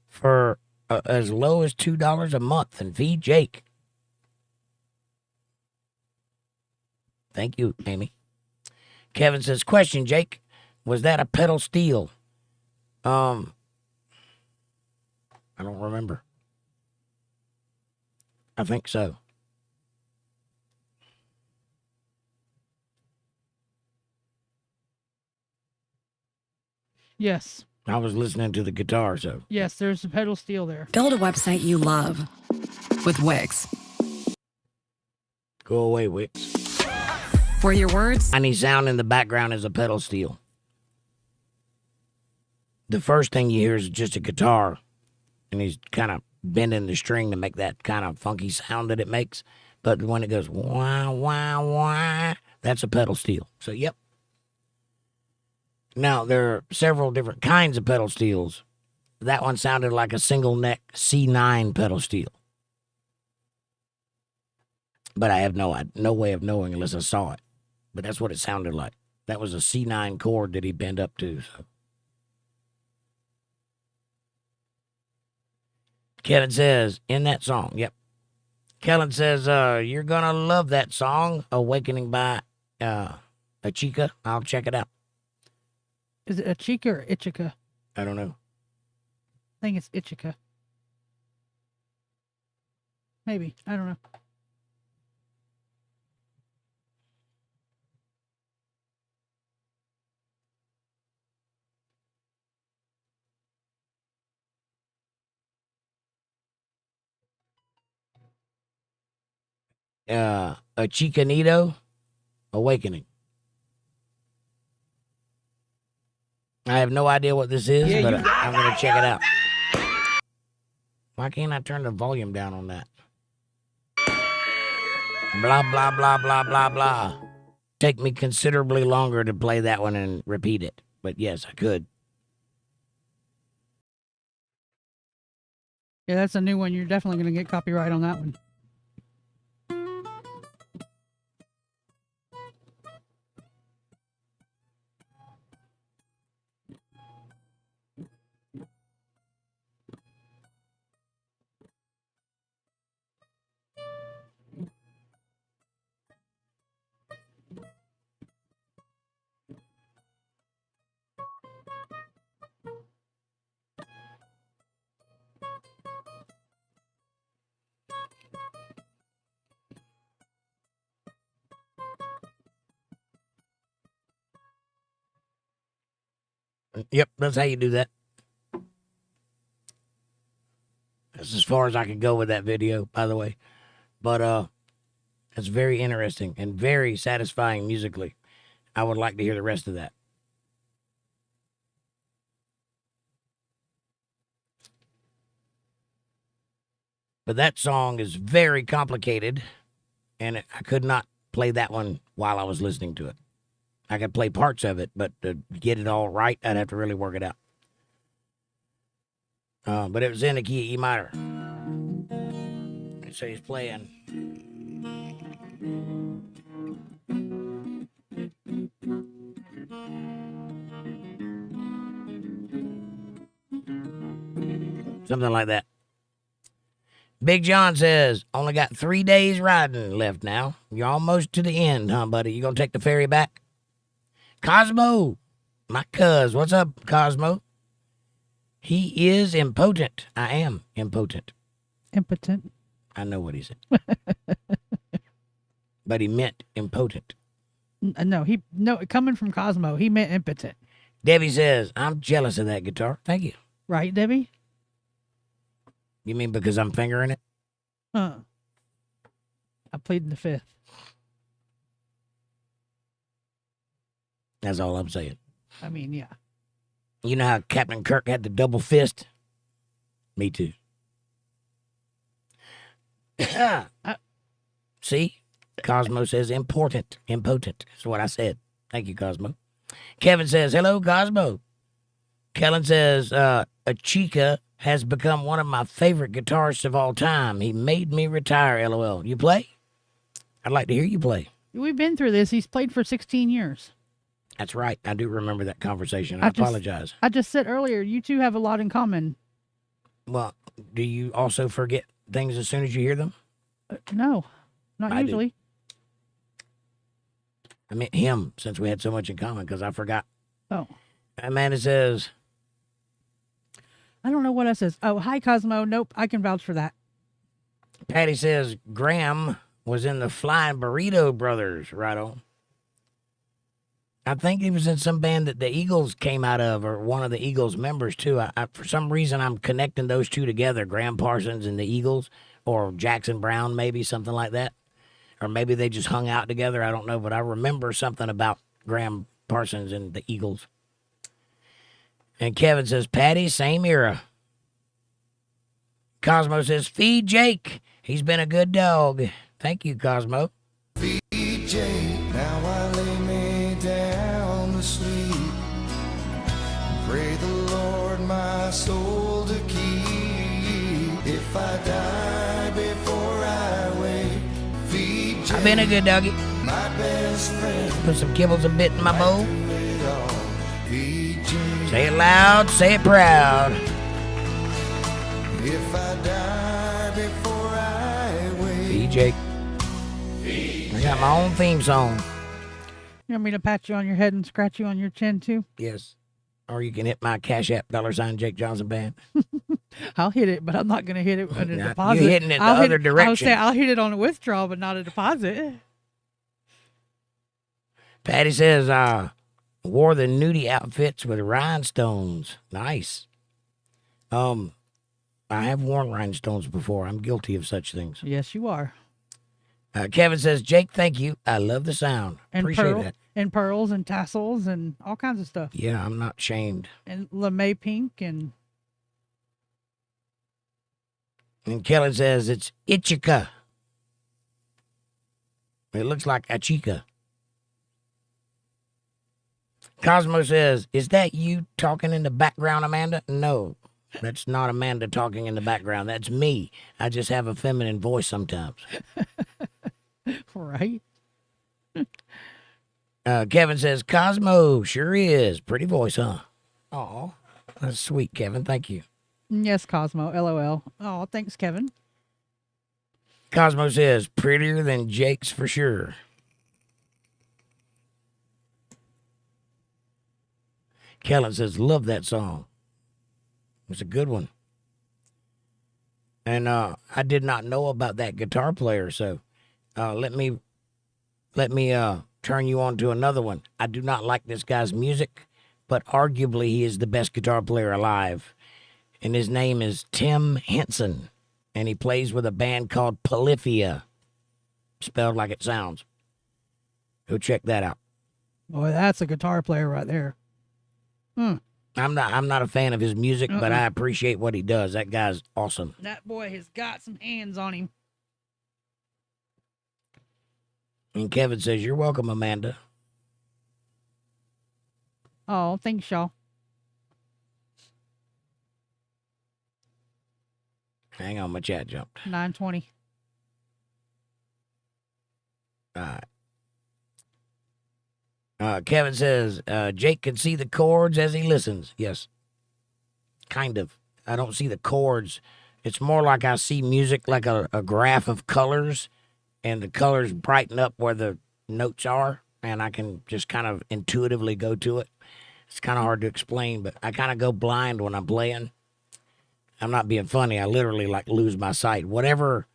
Speaker 1: for as low as $2 a month and feed Jake. Thank you, Amy. Kevin says, question, Jake, was that a pedal steel? I don't remember. I think so.
Speaker 2: Yes.
Speaker 1: I was listening to the guitar, so.
Speaker 2: Yes, there's a pedal steel there.
Speaker 3: Build a website you love with Wix.
Speaker 1: Go away, Wix.
Speaker 3: For your words,
Speaker 1: Any sound in the background is a pedal steel. The first thing you hear is just a guitar, and he's kind of bending the string to make that kind of funky sound that it makes. But when it goes wah, wah, wah, that's a pedal steel. So, yep. Now, there are several different kinds of pedal steels. That one sounded like a single neck C9 pedal steel. But I have no way of knowing unless I saw it. But that's what it sounded like. That was a C9 chord that he bent up to. So. Kevin says, in that song, yep. Kellen says, you're going to love that song, Awakening by Achika. I'll check it out.
Speaker 2: Is it Achika or Ichika?
Speaker 1: I don't know.
Speaker 2: I think it's Ichika. Maybe. I don't know.
Speaker 1: A Chicanito Awakening. I have no idea what this is, but I'm going to check it out. Why can't I turn the volume down on that? Blah, blah, blah, blah, blah, blah. Take me considerably longer to play that one and repeat it. But yes, I could.
Speaker 2: Yeah, that's a new one. You're definitely going to get copyright on that one.
Speaker 1: Yep, that's how you do that. That's as far as I could go with that video, by the way. But it's very interesting and very satisfying musically. I would like to hear the rest of that. But that song is very complicated, and I could not play that one while I was listening to it. I could play parts of it, but to get it all right, I'd have to really work it out. But it was in the key of E minor. So he's playing. Something like that. Big John says, only got 3 days riding left now. You're almost to the end, huh, buddy? You gonna take the ferry back? Cosmo, my cuz. What's up, Cosmo? He is impotent. I am impotent.
Speaker 2: Impotent.
Speaker 1: I know what he said. But he meant impotent.
Speaker 2: No, coming from Cosmo, he meant impotent.
Speaker 1: Debbie says, I'm jealous of that guitar. Thank you.
Speaker 2: Right, Debbie?
Speaker 1: You mean because I'm fingering it?
Speaker 2: I plead the fifth.
Speaker 1: That's all I'm saying.
Speaker 2: I mean, yeah.
Speaker 1: You know how Captain Kirk had the double fist? Me too. See? Cosmo says important. Impotent. That's what I said. Thank you, Cosmo. Kevin says, hello, Cosmo. Kellen says, Achika has become one of my favorite guitarists of all time. He made me retire, LOL. You play? I'd like to hear you play.
Speaker 2: We've been through this. He's played for 16 years.
Speaker 1: That's right. I do remember that conversation. I apologize.
Speaker 2: I just said earlier, you two have a lot in common.
Speaker 1: Well, do you also forget things as soon as you hear them?
Speaker 2: No, not
Speaker 1: I do.
Speaker 2: usually.
Speaker 1: I meant him, since we had so much in common, because I forgot.
Speaker 2: Oh.
Speaker 1: Amanda says,
Speaker 2: I don't know what else says. Oh, hi, Cosmo. Nope, I can vouch for that.
Speaker 1: Patty says, Graham was in the Flying Burrito Brothers. Right on. I think he was in some band that the Eagles came out of, or one of the Eagles members, too. For some reason, I'm connecting those two together, Graham Parsons and the Eagles, or Jackson Brown, maybe, something like that. Or maybe they just hung out together. I don't know, but I remember something about Graham Parsons and the Eagles. And Kevin says, Patty, same era. Cosmo says, feed Jake. He's been a good dog. Thank you, Cosmo.
Speaker 4: Feed Jake, now I lay me down to sleep. Pray the Lord my soul to keep. If I die before I wake, feed Jake.
Speaker 1: I've been a good doggy.
Speaker 4: My best friend.
Speaker 1: Put some kibbles and bit in my bowl.
Speaker 4: Feed Jake.
Speaker 1: Say it loud, say it proud.
Speaker 4: If I die before I wake.
Speaker 1: Feed Jake. I got my own theme song.
Speaker 2: You want me to pat you on your head and scratch you on your chin, too?
Speaker 1: Yes. Or you can hit my Cash App, $ Jake Johnson Band.
Speaker 2: I'll hit it, but I'm not going to hit it on a
Speaker 1: Now,
Speaker 2: deposit.
Speaker 1: you're hitting it the other direction.
Speaker 2: I'll hit it on a withdrawal, but not a deposit.
Speaker 1: Patty says, wore the nudie outfits with rhinestones. Nice. I have worn rhinestones before. I'm guilty of such things.
Speaker 2: Yes, you are.
Speaker 1: Kevin says, Jake, thank you. I love the sound.
Speaker 2: And
Speaker 1: Appreciate that.
Speaker 2: And pearls and tassels and all kinds of stuff.
Speaker 1: Yeah, I'm not shamed.
Speaker 2: And lamé pink and...
Speaker 1: And Kellen says, it's Ichika. It looks like Achika. Cosmo says, is that you talking in the background, Amanda? No, that's not Amanda talking in the background. That's me. I just have a feminine voice sometimes.
Speaker 2: Right?
Speaker 1: Kevin says, Cosmo sure is. Pretty voice, huh? Aw, that's sweet, Kevin. Thank you.
Speaker 2: Yes, Cosmo. LOL. Oh, thanks, Kevin.
Speaker 1: Cosmo says, prettier than Jake's for sure. Kellen says, love that song. It's a good one. And I did not know about that guitar player, so let me turn you on to another one. I do not like this guy's music, but arguably he is the best guitar player alive. And his name is Tim Henson, and he plays with a band called Polyphia, spelled like it sounds. Go check that out.
Speaker 2: Boy, that's a guitar player right there.
Speaker 1: I'm not a fan of his music, but I appreciate what he does. That guy's awesome.
Speaker 2: That boy has got some hands on him.
Speaker 1: And Kevin says, you're welcome, Amanda.
Speaker 2: Oh, thanks, y'all.
Speaker 1: Hang on, my chat jumped.
Speaker 2: 9:20.
Speaker 1: All right. Kevin says, Jake can see the chords as he listens. Yes. Kind of. I don't see the chords. It's more like I see music like a graph of colors, and the colors brighten up where the notes are. and I can just kind of intuitively go to it. It's kind of hard to explain, but I kind of go blind when I'm playing. I'm not being funny. I literally like lose my sight. Whatever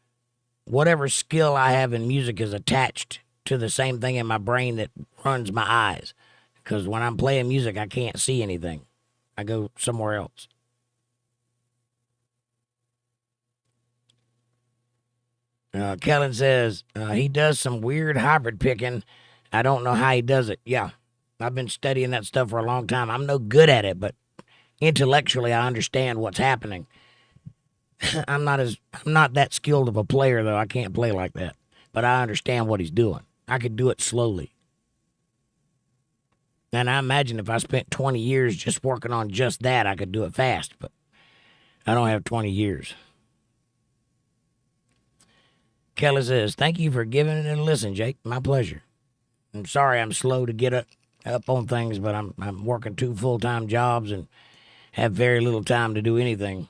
Speaker 1: skill I have in music is attached to the same thing in my brain that runs my eyes. Because when I'm playing music, I can't see anything. I go somewhere else. Kellen says he does some weird hybrid picking. I don't know how he does it. Yeah, I've been studying that stuff for a long time. I'm no good at it, but intellectually I understand what's happening. I'm not that skilled of a player, though. I can't play like that. But I understand what he's doing. I could do it slowly. And I imagine if I spent 20 years just working on just that, I could do it fast. But I don't have 20 years. Kelly says, thank you for giving it a listen, Jake. My pleasure. I'm sorry I'm slow to get up on things, but I'm working 2 full-time jobs and have very little time to do anything.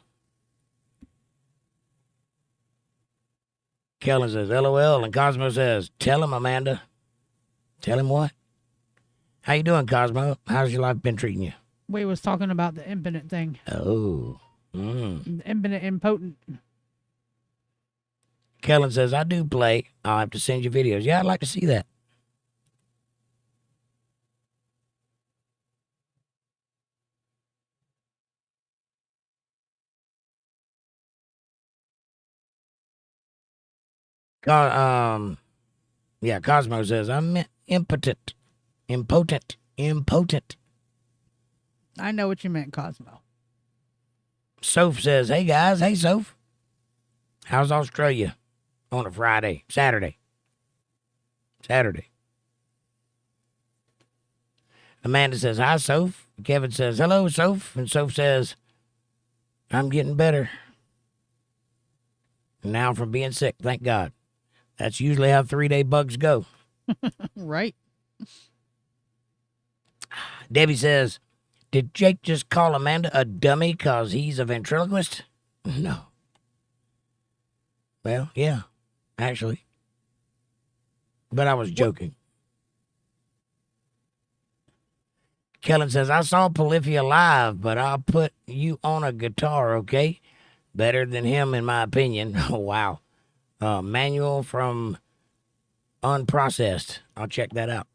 Speaker 1: Kellen says, LOL, and Cosmo says, tell him, Amanda. Tell him what? How you doing, Cosmo? How's your life been treating you?
Speaker 2: We was talking about the impotent thing.
Speaker 1: Oh.
Speaker 2: The impotent, impotent.
Speaker 1: Kellen says, I do play. I'll have to send you videos. Yeah, I'd like to see that. Yeah, Cosmo says, I'm impotent. Impotent.
Speaker 2: I know what you meant, Cosmo.
Speaker 1: Soph says, hey guys, hey Soph. How's Australia on a Friday? Saturday. Amanda says, hi Soph. Kevin says, hello Soph. And Soph says, I'm getting better. Now from being sick, thank God. That's usually how 3-day bugs go.
Speaker 2: Right.
Speaker 1: Debbie says, did Jake just call Amanda a dummy because he's a ventriloquist? No. Well, yeah, actually. But I was joking. Kellen says, I saw Polyphia live, but I'll put you on a guitar, okay? Better than him, in my opinion. Oh, wow. Manual from Unprocessed. I'll check that out.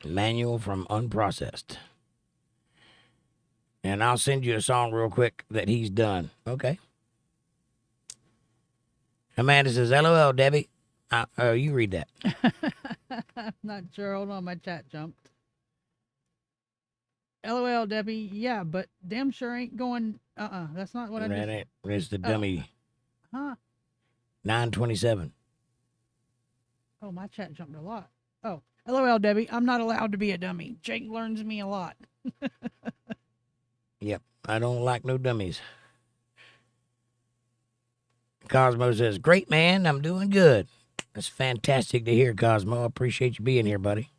Speaker 1: Manual from Unprocessed. And I'll send you a song real quick that he's done. Okay. Amanda says, LOL, Debbie. Oh, you read that.
Speaker 2: I'm not sure. Hold on, my chat jumped. LOL, Debbie. Yeah, but damn sure ain't going. That's not what I just.
Speaker 1: It's the dummy.
Speaker 2: Huh?
Speaker 1: 927.
Speaker 2: Oh, my chat jumped a lot. Oh, LOL, Debbie. I'm not allowed to be a dummy. Jake learns me a lot.
Speaker 1: Yep, I don't like no dummies. Cosmo says, great, man. I'm doing good. That's fantastic to hear, Cosmo. I appreciate you being here, buddy.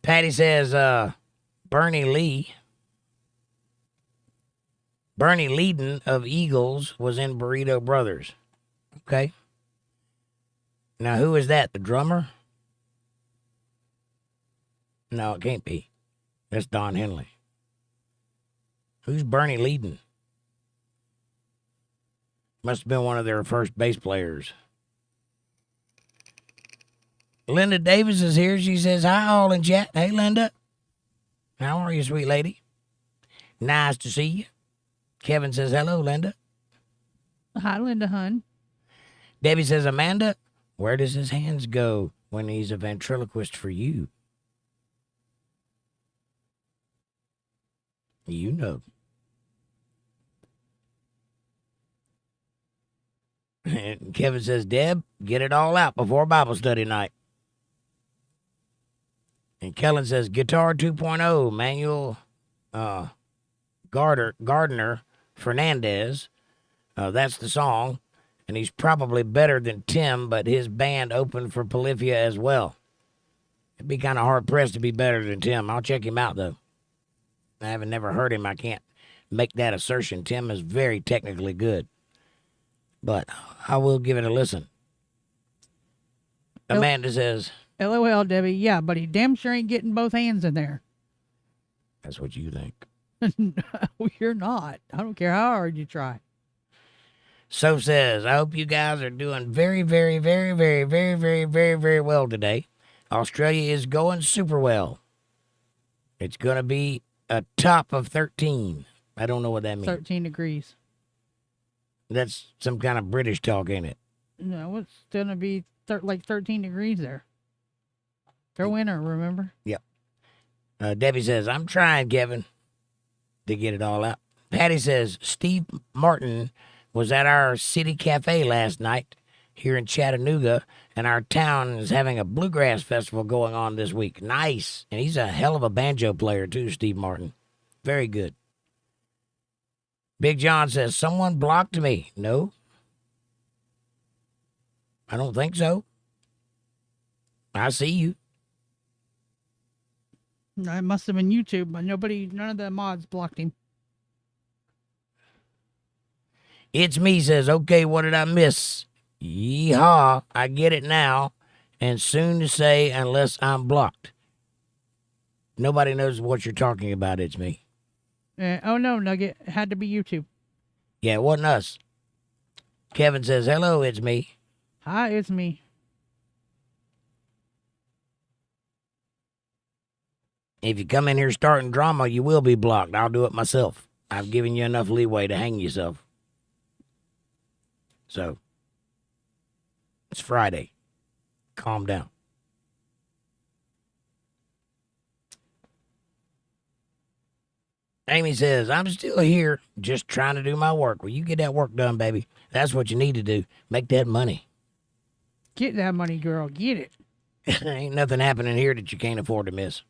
Speaker 1: Patty says, Bernie Leadon of Eagles was in Burrito Brothers. Okay. Now, who is that? The drummer? No, it can't be. That's Don Henley. Who's Bernie Leadon? Must have been one of their first bass players. Linda Davis is here. She says, hi, all in chat. Hey, Linda. How are you, sweet lady? Nice to see you. Kevin says, hello, Linda.
Speaker 2: Hi, Linda, hun.
Speaker 1: Debbie says, Amanda, where does his hands go when he's a ventriloquist for you? You know. And Kevin says, Deb, get it all out before Bible study night. And Kellen says, Guitar 2.0, Manuel Gardner Fernandez. That's the song. And he's probably better than Tim, but his band opened for Polyphia as well. It'd be kind of hard-pressed to be better than Tim. I'll check him out, though. I haven't never heard him. I can't make that assertion. Tim is very technically good. But I will give it a listen. Amanda says,
Speaker 2: LOL, Debbie. Yeah, but he damn sure ain't getting both hands in there.
Speaker 1: that's what you think.
Speaker 2: No, you're not. I don't care how hard you try.
Speaker 1: So says, I hope you guys are doing very, very, very, very, very, very, very, very well today. Australia is going super well. It's going to be a top of 13. I don't know what that means.
Speaker 2: 13 degrees.
Speaker 1: That's some kind of British talk, ain't it?
Speaker 2: No, it's going to be like 13 degrees there. They're winter, remember?
Speaker 1: Yep. Debbie says, I'm trying, Kevin, to get it all out. Patty says, Steve Martin was at our city cafe last night here in Chattanooga, and our town is having a bluegrass festival going on this week. Nice. And he's a hell of a banjo player, too, Steve Martin. Very good. Big John says, someone blocked me. No. I don't think so. I see you.
Speaker 2: It must have been YouTube, but none of the mods blocked him.
Speaker 1: It's me, says, okay, what did I miss? Yeehaw, I get it now, and soon to say, unless I'm blocked. Nobody knows what you're talking about, it's me.
Speaker 2: Oh, no, Nugget. It had to be YouTube.
Speaker 1: Yeah, it wasn't us. Kevin says, hello, it's me.
Speaker 2: Hi, it's me.
Speaker 1: If you come in here starting drama, you will be blocked. I'll do it myself. I've given you enough leeway to hang yourself. So, it's Friday. Calm down. Amy says, I'm still here, just trying to do my work. Well, you get that work done, baby. That's what you need to do. Make that money.
Speaker 2: Get that money, girl. Get it.
Speaker 1: Ain't nothing happening here that you can't afford to miss.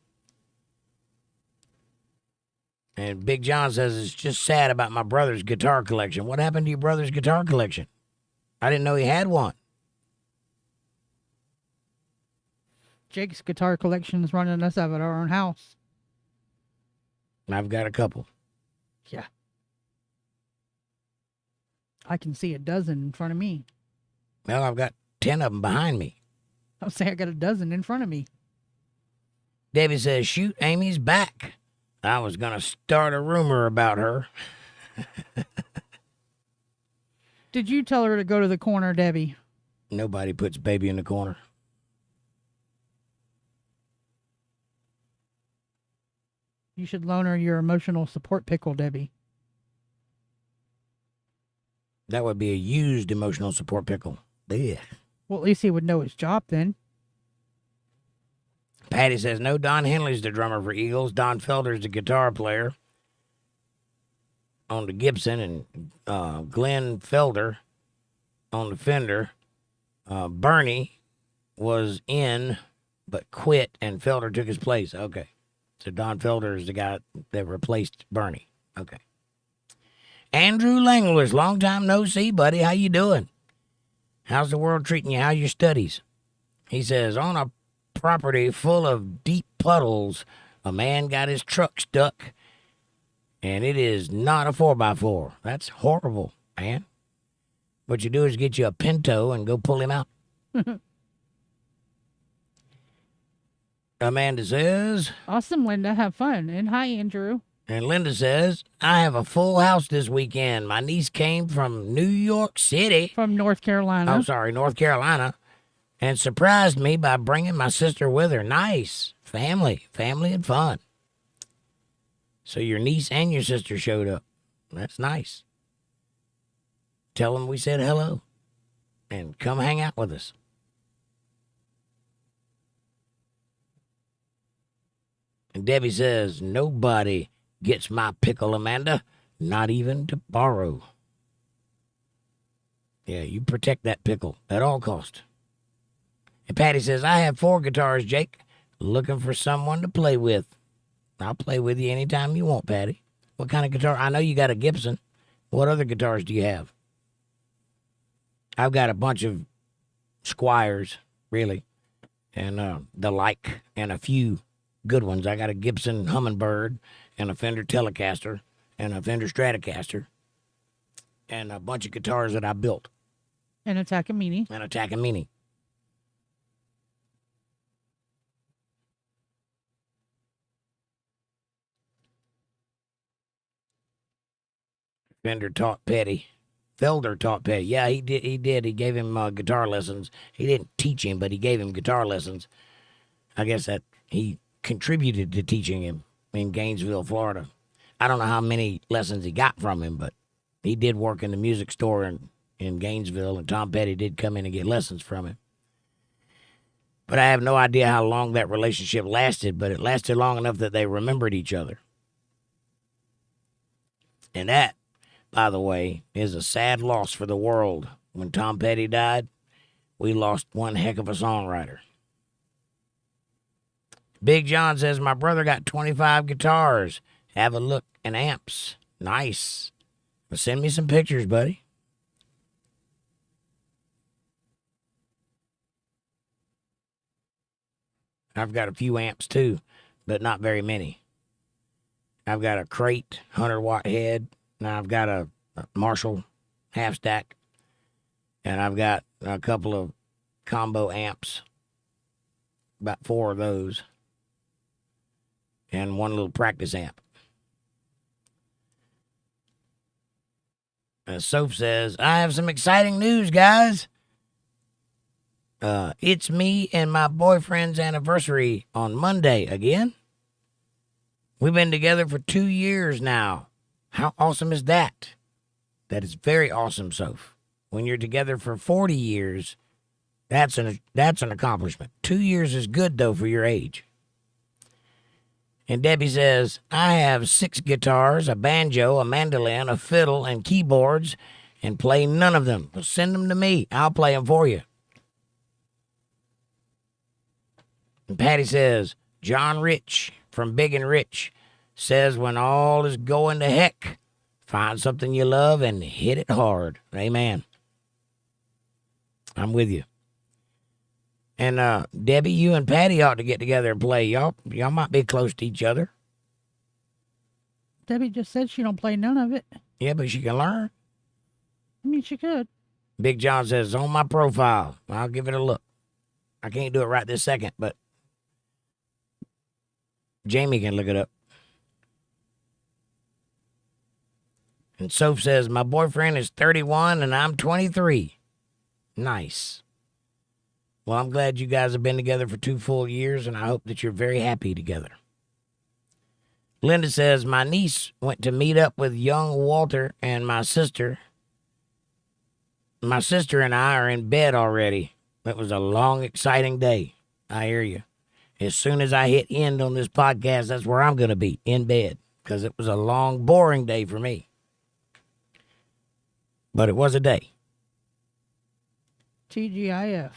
Speaker 1: And Big John says, it's just sad about my brother's guitar collection. What happened to your brother's guitar collection? I didn't know he had one.
Speaker 2: Jake's guitar collection is running us out of our own house.
Speaker 1: I've got a couple.
Speaker 2: Yeah. I can see a dozen in front of me.
Speaker 1: Well, I've got 10 of them behind me.
Speaker 2: I'll say I got a dozen in front of me.
Speaker 1: Debbie says, shoot, Amy's back. I was going to start a rumor about her.
Speaker 2: Did you tell her to go to the corner, Debbie?
Speaker 1: Nobody puts baby in the corner.
Speaker 2: You should loan her your emotional support pickle, Debbie.
Speaker 1: That would be a used emotional support pickle. Yeah.
Speaker 2: Well, at least he would know his job then.
Speaker 1: Patty says, no, Don Henley's the drummer for Eagles. Don Felder's the guitar player on the Gibson, and Glenn Felder on the Fender. Bernie was in but quit, and Felder took his place. Okay. So Don Felder is the guy that replaced Bernie. Okay. Andrew Langlers, long time no see, buddy. How you doing? How's the world treating you? How's your studies? He says, on a property full of deep puddles, a man got his truck stuck, and it is not a 4x4. That's horrible, man. What you do is get you a Pinto and go pull him out. Amanda says,
Speaker 2: awesome, Linda. Have fun. And hi, Andrew.
Speaker 1: And Linda says, I have a full house this weekend. My niece came from New York City.
Speaker 2: From North Carolina.
Speaker 1: Oh, sorry, North Carolina. And surprised me by bringing my sister with her. Nice. Family and fun. So your niece and your sister showed up. That's nice. Tell them we said hello. And come hang out with us. And Debbie says, nobody gets my pickle, Amanda. Not even to borrow. Yeah, you protect that pickle at all cost. And Patty says, I have 4 guitars, Jake. Looking for someone to play with. I'll play with you anytime you want, Patty. What kind of guitar? I know you got a Gibson. What other guitars do you have? I've got a bunch of Squires, really. And the like, and a few good ones. I got a Gibson Hummingbird, and a Fender Telecaster, and a Fender Stratocaster, and a bunch of guitars that I built.
Speaker 2: And a Takamine.
Speaker 1: And a Takamine. Felder taught Petty. Yeah, he did. He gave him guitar lessons. He didn't teach him, but he gave him guitar lessons. I guess that he contributed to teaching him in Gainesville, Florida. I don't know how many lessons he got from him, but he did work in the music store in Gainesville, and Tom Petty did come in and get lessons from him. But I have no idea how long that relationship lasted, but it lasted long enough that they remembered each other. And that, by the way, is a sad loss for the world. When Tom Petty died, we lost one heck of a songwriter. Big John says, my brother got 25 guitars. Have a look, and amps. Nice. Well, send me some pictures, buddy. I've got a few amps too, but not very many. I've got a Crate 100-watt head. Now I've got a Marshall half stack. And I've got a couple of combo amps. About 4 of those. And one little practice amp. Soph says, I have some exciting news, guys. It's me and my boyfriend's anniversary on Monday again. We've been together for 2 years now. How awesome is that? That is very awesome, Soph. When you're together for 40 years, that's an accomplishment. 2 years is good, though, for your age. And Debbie says, I have 6 guitars, a banjo, a mandolin, a fiddle, and keyboards, and play none of them. Well, send them to me. I'll play them for you. And Patty says, John Rich from Big and Rich says, when all is going to heck, find something you love and hit it hard. Amen. I'm with you. And Debbie, you and Patty ought to get together and play. Y'all might be close to each other.
Speaker 2: Debbie just said she don't play none of it.
Speaker 1: Yeah, but she can learn.
Speaker 2: I mean, she could.
Speaker 1: Big John says, on my profile. I'll give it a look. I can't do it right this second, but Jamie can look it up. And Soph says, my boyfriend is 31 and I'm 23. Nice. Well, I'm glad you guys have been together for 2 full years, and I hope that you're very happy together. Linda says, my niece went to meet up with young Walter and my sister. My sister and I are in bed already. It was a long, exciting day. I hear you. As soon as I hit end on this podcast, that's where I'm going to be, in bed, because it was a long, boring day for me. But it was a day.
Speaker 2: TGIF.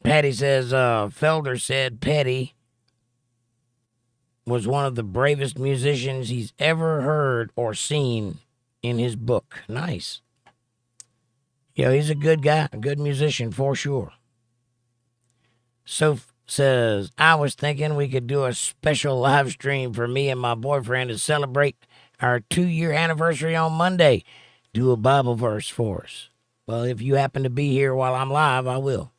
Speaker 1: Patty says, Felder said Petty was one of the bravest musicians he's ever heard or seen in his book. Nice. Yeah, he's a good guy, a good musician for sure. Soph says, I was thinking we could do a special live stream for me and my boyfriend to celebrate our 2-year anniversary on Monday. Do a Bible verse for us. Well, if you happen to be here while I'm live, I will.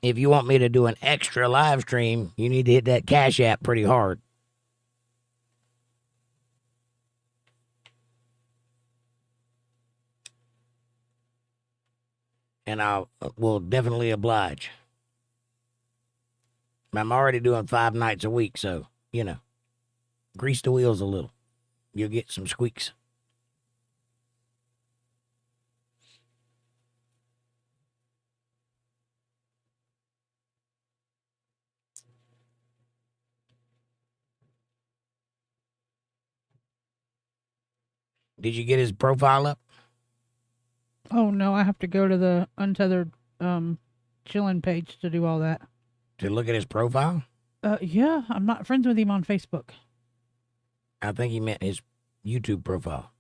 Speaker 1: If you want me to do an extra live stream, you need to hit that Cash App pretty hard. And I will definitely oblige. I'm already doing 5 nights a week, so, grease the wheels a little. You'll get some squeaks. Did you get his profile up?
Speaker 2: Oh, no, I have to go to the Untethered chillin' page to do all that.
Speaker 1: To look at his profile?
Speaker 2: Yeah, I'm not friends with him on Facebook.
Speaker 1: I think he meant his YouTube profile.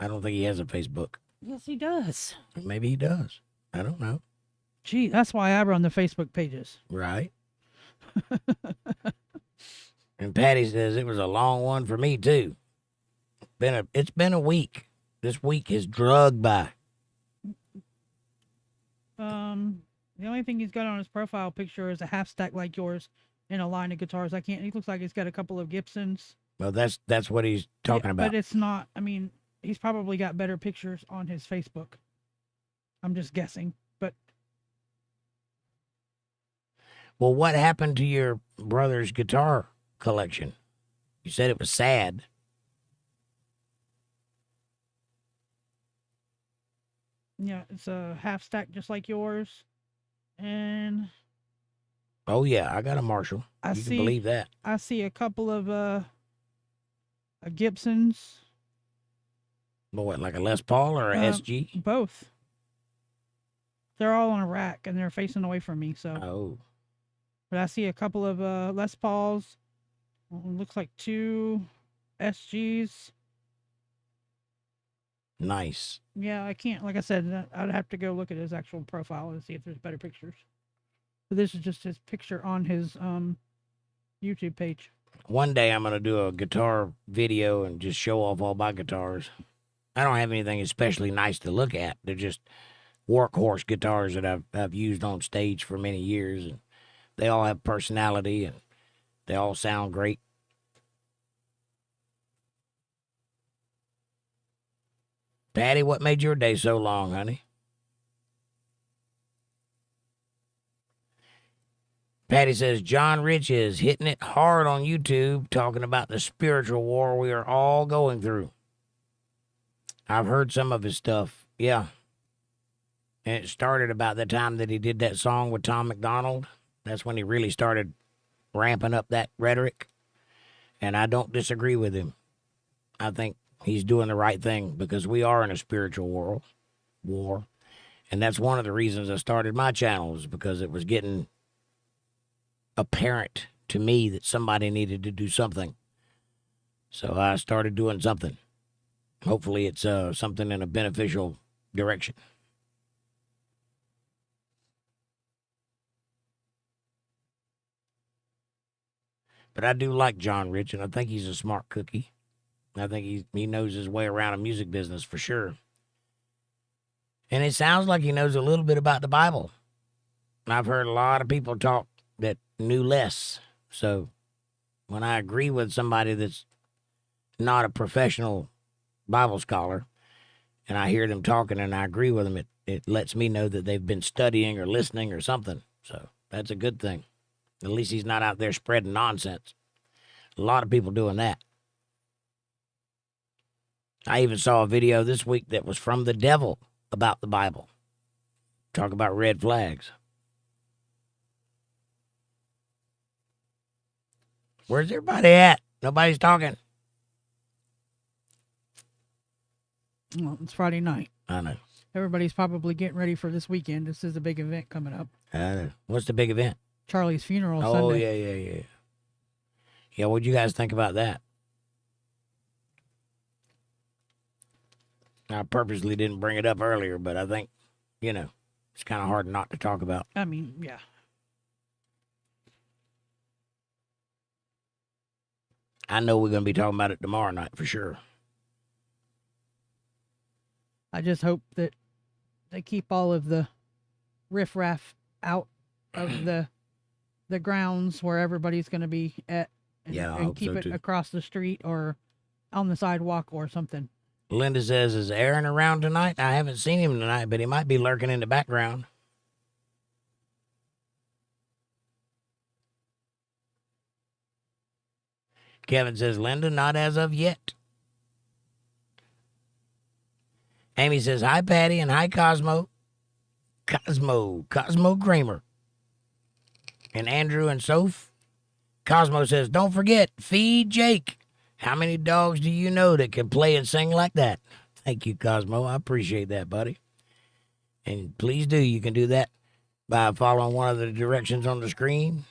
Speaker 1: I don't think he has a Facebook.
Speaker 2: Yes, he does.
Speaker 1: Maybe he does. I don't know.
Speaker 2: Gee, that's why I run the Facebook pages.
Speaker 1: Right. And Patty says it was a long one for me, too. It's been a week. This week has drugged by.
Speaker 2: The only thing he's got on his profile picture is a half stack like yours and a line of guitars. He looks like he's got a couple of Gibsons.
Speaker 1: Well, that's what he's talking about.
Speaker 2: But it's not, I mean, he's probably got better pictures on his Facebook. I'm just guessing, but.
Speaker 1: Well, what happened to your brother's guitar collection? You said it was sad.
Speaker 2: Yeah, it's a half stack just like yours. And
Speaker 1: Oh yeah, I got a Marshall. You can believe that.
Speaker 2: I see a couple of Gibsons.
Speaker 1: Well, what, like a Les Paul or a SG?
Speaker 2: Both. They're all on a rack and they're facing away from me, so.
Speaker 1: Oh.
Speaker 2: But I see a couple of Les Pauls. Looks like 2 SGs.
Speaker 1: Nice.
Speaker 2: Yeah, I can't. Like I said, I'd have to go look at his actual profile and see if there's better pictures. But this is just his picture on his YouTube page.
Speaker 1: One day I'm going to do a guitar video and just show off all my guitars. I don't have anything especially nice to look at. They're just workhorse guitars that I've used on stage for many years. And they all have personality and they all sound great. Patty, what made your day so long, honey? Patty says, John Rich is hitting it hard on YouTube, talking about the spiritual war we are all going through. I've heard some of his stuff, yeah. And it started about the time that he did that song with Tom McDonald. That's when he really started ramping up that rhetoric. And I don't disagree with him. I think he's doing the right thing because we are in a spiritual war. And that's one of the reasons I started my channel, is because it was getting apparent to me that somebody needed to do something. So I started doing something. Hopefully it's something in a beneficial direction. But I do like John Rich, and I think he's a smart cookie. I think he knows his way around a music business for sure. And it sounds like he knows a little bit about the Bible. I've heard a lot of people talk that knew less. So when I agree with somebody that's not a professional Bible scholar, and I hear them talking and I agree with them, it lets me know that they've been studying or listening or something. So that's a good thing. At least he's not out there spreading nonsense. A lot of people doing that. I even saw a video this week that was from the devil about the Bible. Talk about red flags. Where's everybody at? Nobody's talking.
Speaker 2: Well, it's Friday night.
Speaker 1: I know.
Speaker 2: Everybody's probably getting ready for this weekend. This is a big event coming up.
Speaker 1: I know. What's the big event?
Speaker 2: Charlie's funeral
Speaker 1: Oh,
Speaker 2: Sunday.
Speaker 1: yeah. Yeah, what'd you guys think about that? I purposely didn't bring it up earlier, but I think, it's kind of hard not to talk about.
Speaker 2: I mean, yeah.
Speaker 1: I know we're going to be talking about it tomorrow night for sure.
Speaker 2: I just hope that they keep all of the riffraff out of the grounds where everybody's going to be at. And,
Speaker 1: Yeah, I
Speaker 2: and
Speaker 1: hope
Speaker 2: keep
Speaker 1: so,
Speaker 2: it
Speaker 1: too.
Speaker 2: across the street or on the sidewalk or something.
Speaker 1: Linda says, is Aaron around tonight? I haven't seen him tonight, but he might be lurking in the background. Kevin says, Linda, not as of yet. Amy says, hi, Patty, and hi, Cosmo. Cosmo Kramer. And Andrew and Soph. Cosmo says, don't forget, feed Jake. How many dogs do you know that can play and sing like that? Thank you, Cosmo. I appreciate that, buddy. And please do. You can do that by following one of the directions on the screen.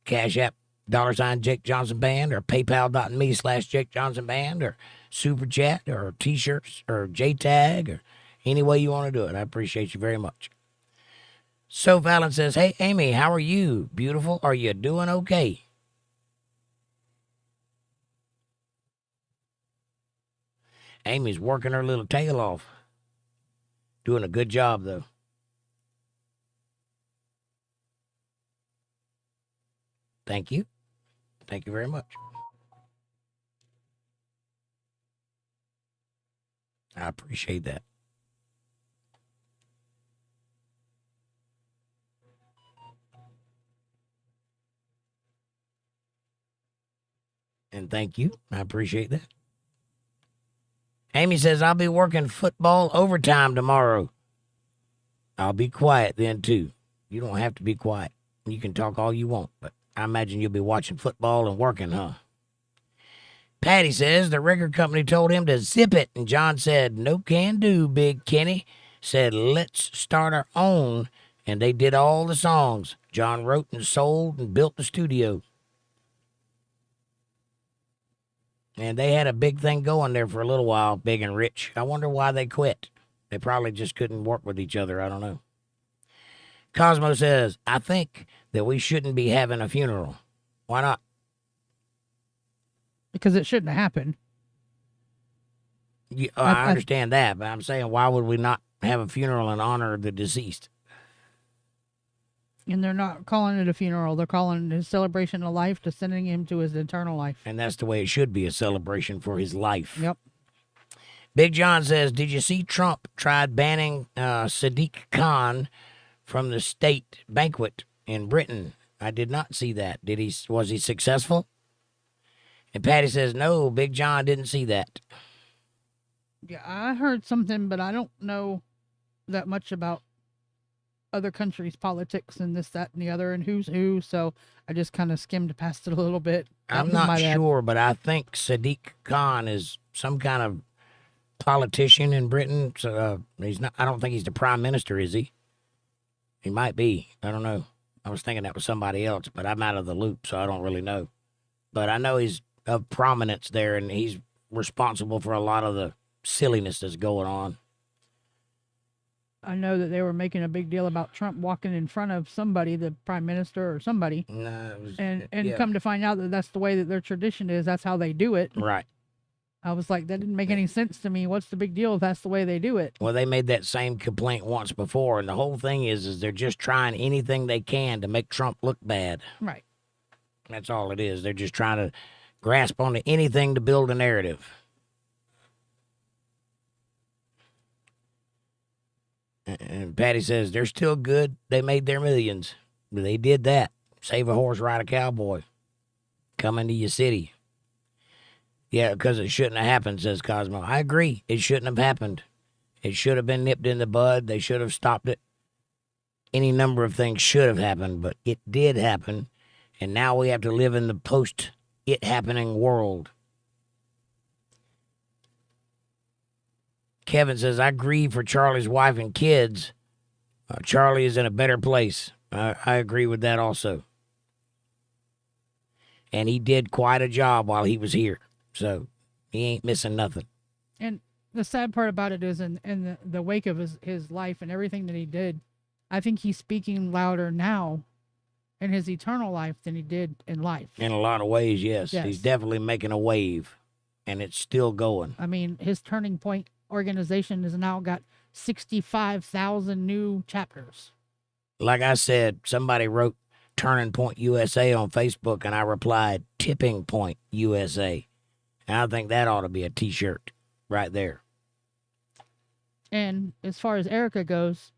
Speaker 1: CashApp, $JakeJohnsonBand, or PayPal.me/JakeJohnsonBand, or Super Chat, or T-shirts, or JTag, or any way you want to do it. I appreciate you very much. Soph Allen says, hey, Amy, how are you? Beautiful. Are you doing okay? Amy's working her little tail off. Doing a good job, though. Thank you. Thank you very much. I appreciate that. And thank you. I appreciate that. Amy says, I'll be working football overtime tomorrow. I'll be quiet then, too. You don't have to be quiet. You can talk all you want, but I imagine you'll be watching football and working, huh? Patty says the record company told him to zip it, and John said, no can do, Big Kenny. Said, let's start our own, and they did all the songs. John wrote and sold and built the studio. And they had a big thing going there for a little while, Big and Rich. I wonder why they quit. They probably just couldn't work with each other. I don't know. Cosmo says, I think that we shouldn't be having a funeral. Why not?
Speaker 2: Because it shouldn't happen.
Speaker 1: I understand that, but I'm saying, why would we not have a funeral in honor of the deceased?
Speaker 2: And they're not calling it a funeral. They're calling it a celebration of life, to sending him to his eternal life.
Speaker 1: And that's the way it should be, a celebration for his life.
Speaker 2: Yep.
Speaker 1: Big John says, did you see Trump tried banning Sadiq Khan from the state banquet in Britain? I did not see that. Was he successful? And Patty says, no, Big John didn't see that.
Speaker 2: Yeah, I heard something, but I don't know that much about other countries' politics and this, that, and the other, and who's who. So I just kind of skimmed past it a little bit.
Speaker 1: I'm not sure, but I think Sadiq Khan is some kind of politician in Britain. So he's not. I don't think he's the prime minister, is he? He might be. I don't know. I was thinking that was somebody else, but I'm out of the loop, so I don't really know. But I know he's of prominence there, and he's responsible for a lot of the silliness that's going on.
Speaker 2: I know that they were making a big deal about Trump walking in front of somebody, the prime minister or somebody, and yeah. Come to find out that that's the way that their tradition is. That's how they do it.
Speaker 1: Right.
Speaker 2: I was like, that didn't make any sense to me. What's the big deal if that's the way they do it?
Speaker 1: Well, they made that same complaint once before, and the whole thing is they're just trying anything they can to make Trump look bad.
Speaker 2: Right.
Speaker 1: That's all it is. They're just trying to grasp onto anything to build a narrative. And Patty says, they're still good. They made their millions. They did that. Save a horse, ride a cowboy. Come into your city. Yeah, because it shouldn't have happened, says Cosmo. I agree. It shouldn't have happened. It should have been nipped in the bud. They should have stopped it. Any number of things should have happened, but it did happen. And now we have to live in the post-it-happening world. Kevin says, I grieve for Charlie's wife and kids. Charlie is in a better place. I agree with that also. And he did quite a job while he was here. So he ain't missing nothing.
Speaker 2: And the sad part about it is in the wake of his life and everything that he did, I think he's speaking louder now in his eternal life than he did in life. In
Speaker 1: a lot of ways, yes. He's definitely making a wave, and it's still going.
Speaker 2: I mean, his Turning Point organization has now got 65,000 new chapters.
Speaker 1: Like I said, somebody wrote Turning Point USA on Facebook, and I replied, Tipping Point USA. And I think that ought to be a t-shirt right there.
Speaker 2: And as far as Erica goes,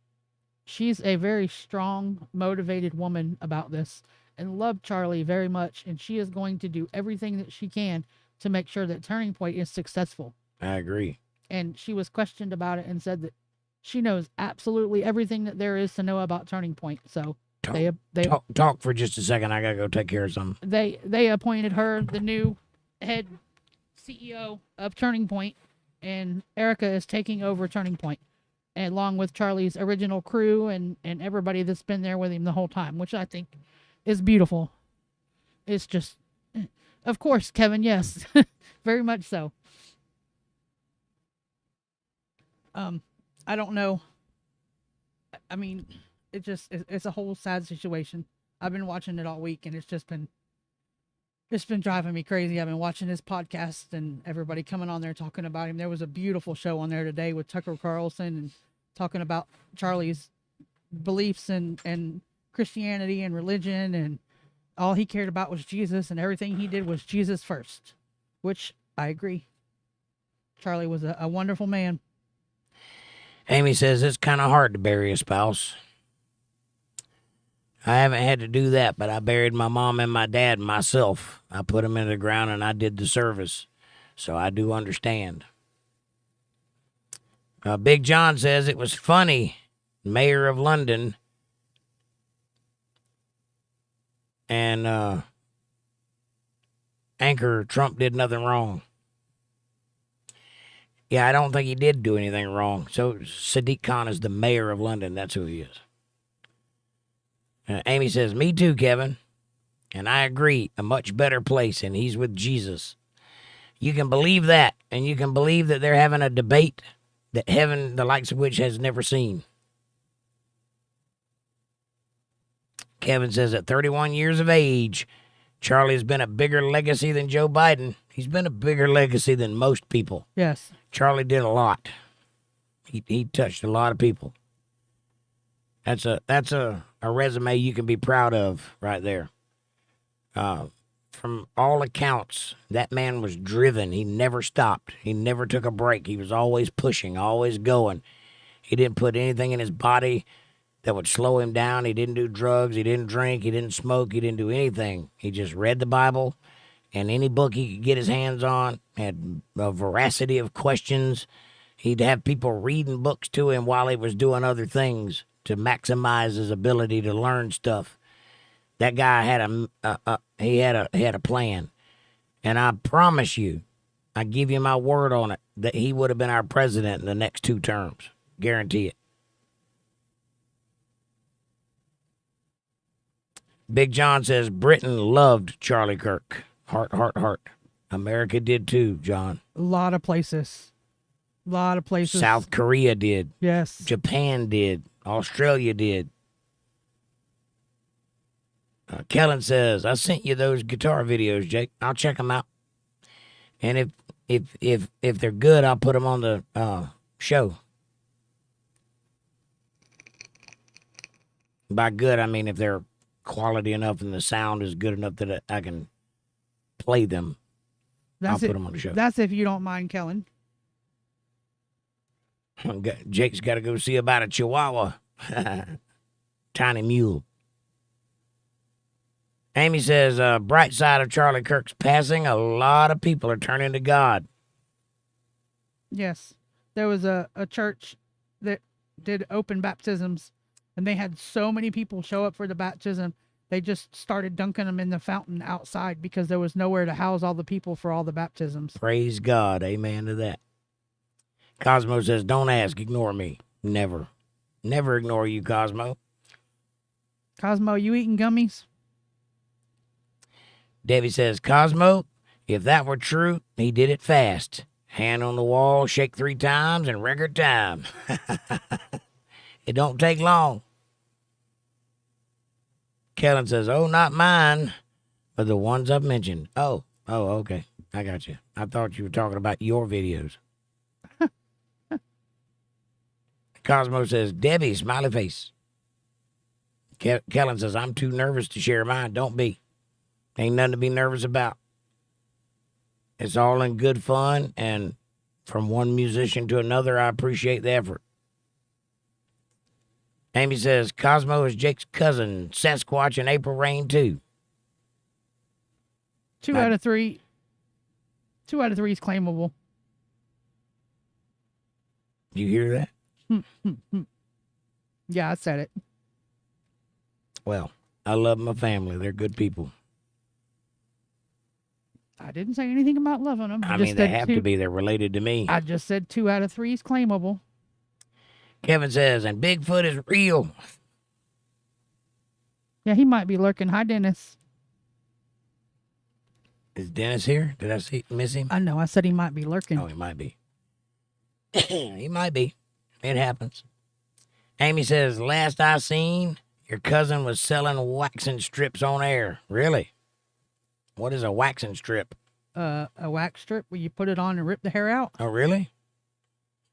Speaker 2: she's a very strong, motivated woman about this and loved Charlie very much. And she is going to do everything that she can to make sure that Turning Point is successful.
Speaker 1: I agree.
Speaker 2: And she was questioned about it and said that she knows absolutely everything that there is to know about Turning Point. So
Speaker 1: talk for just a second. I gotta go take care of something.
Speaker 2: They appointed her the new head CEO of Turning Point, and Erica is taking over Turning Point, along with Charlie's original crew and everybody that's been there with him the whole time, which I think is beautiful. It's just, of course, Kevin, yes, very much so. I don't know. I mean, it's a whole sad situation. I've been watching it all week, and it's been driving me crazy. I've been watching his podcast and everybody coming on there talking about him. There was a beautiful show on there today with Tucker Carlson and talking about Charlie's beliefs and Christianity and religion. And all he cared about was Jesus, and everything he did was Jesus first, which I agree. Charlie was a wonderful man.
Speaker 1: Amy says it's kind of hard to bury a spouse. I haven't had to do that, but I buried my mom and my dad myself. I put them in the ground and I did the service. So I do understand. Big John says it was funny. Mayor of London and anchor Trump did nothing wrong. Yeah, I don't think he did do anything wrong. So Sadiq Khan is the mayor of London. That's who he is. Amy says, me too, Kevin. And I agree, a much better place, and he's with Jesus. You can believe that, and you can believe that they're having a debate that heaven, the likes of which, has never seen. Kevin says, at 31 years of age, Charlie has been a bigger legacy than Joe Biden. He's been a bigger legacy than most people.
Speaker 2: Yes.
Speaker 1: Charlie did a lot. He touched a lot of people. That's a resume you can be proud of right there. From all accounts, that man was driven. He never stopped. He never took a break. He was always pushing, always going. He didn't put anything in his body that would slow him down. He didn't do drugs. He didn't drink. He didn't smoke. He didn't do anything. He just read the Bible, and any book he could get his hands on had a veracity of questions. He'd have people reading books to him while he was doing other things to maximize his ability to learn stuff. That guy had a plan, and I promise you, I give you my word on it, that he would have been our president in the next 2 terms. Guarantee it. Big John says Britain loved Charlie Kirk. Heart, heart, heart. America did too, John.
Speaker 2: A lot of places.
Speaker 1: South Korea did.
Speaker 2: Yes.
Speaker 1: Japan did. Australia did. Kellen says, I sent you those guitar videos, Jake. I'll check them out. And if they're good, I'll put them on the show. By good, I mean if they're quality enough and the sound is good enough that I can play them. I'll put them on the show.
Speaker 2: That's if you don't mind, Kellen.
Speaker 1: Jake's got to go see about a Chihuahua. Tiny mule. Amy says, bright side of Charlie Kirk's passing, a lot of people are turning to God.
Speaker 2: Yes. There was a church that did open baptisms, and they had so many people show up for the baptism, they just started dunking them in the fountain outside because there was nowhere to house all the people for all the baptisms.
Speaker 1: Praise God. Amen to that. Cosmo says, don't ask, ignore me. Never. Never ignore you, Cosmo.
Speaker 2: Cosmo, you eating gummies?
Speaker 1: Debbie says, Cosmo, if that were true, he did it fast. Hand on the wall, shake 3 times, and record time. It don't take long. Kellen says, oh, not mine, but the ones I've mentioned. Oh, okay. I got you. I thought you were talking about your videos. Cosmo says, Debbie, smiley face. Kellen says, I'm too nervous to share mine. Don't be. Ain't nothing to be nervous about. It's all in good fun, and from one musician to another, I appreciate the effort. Amy says, Cosmo is Jake's cousin, Sasquatch and April Rain, too.
Speaker 2: 2 out of 3. 2 out of 3 is claimable.
Speaker 1: You hear that?
Speaker 2: Yeah, I said it.
Speaker 1: Well, I love my family. They're good people.
Speaker 2: I didn't say anything about loving them.
Speaker 1: I mean, they have to be. They're related to me.
Speaker 2: I just said 2 out of 3 is claimable.
Speaker 1: Kevin says, and Bigfoot is real.
Speaker 2: Yeah, he might be lurking. Hi, Dennis.
Speaker 1: Is Dennis here? Did I miss him?
Speaker 2: I know. I said he might be lurking.
Speaker 1: Oh, he might be. He might be. It happens. Amy says, last I seen, your cousin was selling waxing strips on air. Really? What is a waxing strip?
Speaker 2: A wax strip where you put it on and rip the hair out.
Speaker 1: Oh, really?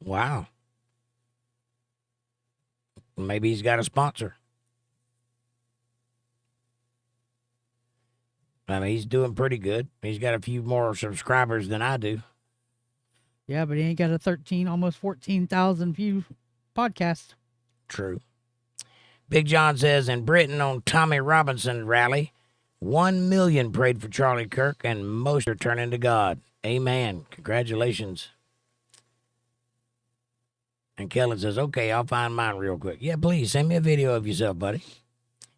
Speaker 1: Wow. Maybe he's got a sponsor. I mean, he's doing pretty good. He's got a few more subscribers than I do.
Speaker 2: Yeah, but he ain't got a 13, almost 14,000 view podcast.
Speaker 1: True. Big John says, in Britain on Tommy Robinson rally, 1 million prayed for Charlie Kirk, and most are turning to God. Amen. Congratulations. And Kellen says, okay, I'll find mine real quick. Yeah, please, send me a video of yourself, buddy.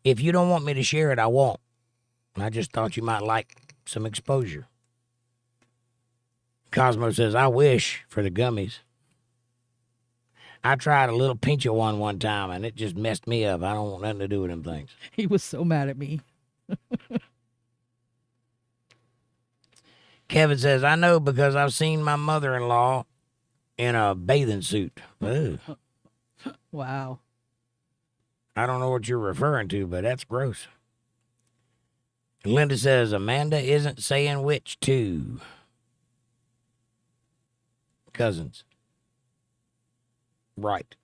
Speaker 1: If you don't want me to share it, I won't. I just thought you might like some exposure. Cosmo says, I wish for the gummies. I tried a little pinch of one time, and it just messed me up. I don't want nothing to do with them things.
Speaker 2: He was so mad at me.
Speaker 1: Kevin says, I know because I've seen my mother-in-law in a bathing suit. Ugh.
Speaker 2: Wow.
Speaker 1: I don't know what you're referring to, but that's gross. Linda says, Amanda isn't saying which two. Cousins. Right.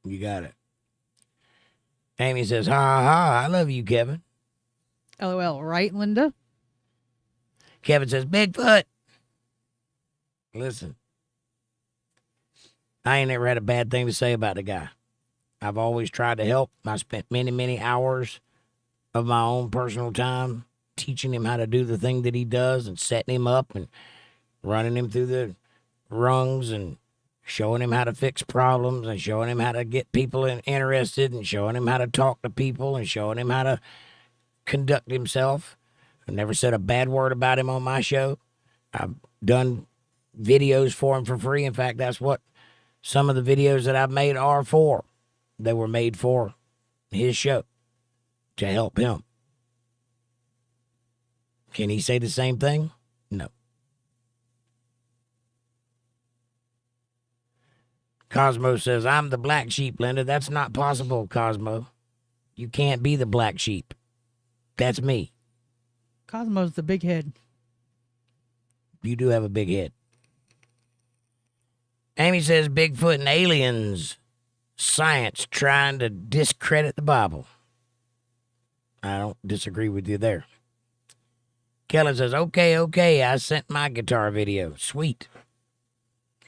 Speaker 1: You got it. Amy says, ha ha ha, I love you, Kevin.
Speaker 2: LOL, right, Linda?
Speaker 1: Kevin says, Bigfoot. Listen, I ain't never had a bad thing to say about the guy. I've always tried to help. I spent many, many hours of my own personal time teaching him how to do the thing that he does and setting him up and running him through the rungs and showing him how to fix problems and showing him how to get people interested and showing him how to talk to people and showing him how to conduct himself. I never said a bad word about him on my show. I've done videos for him for free. In fact, that's what some of the videos that I've made are for. They were made for his show to help him. Can he say the same thing? No. Cosmo says, I'm the black sheep, Linda. That's not possible, Cosmo. You can't be the black sheep. That's me.
Speaker 2: Cosmo's the big head.
Speaker 1: You do have a big head. Amy says, Bigfoot and aliens. Science trying to discredit the Bible. I don't disagree with you there. Kellen says, okay, I sent my guitar video. Sweet.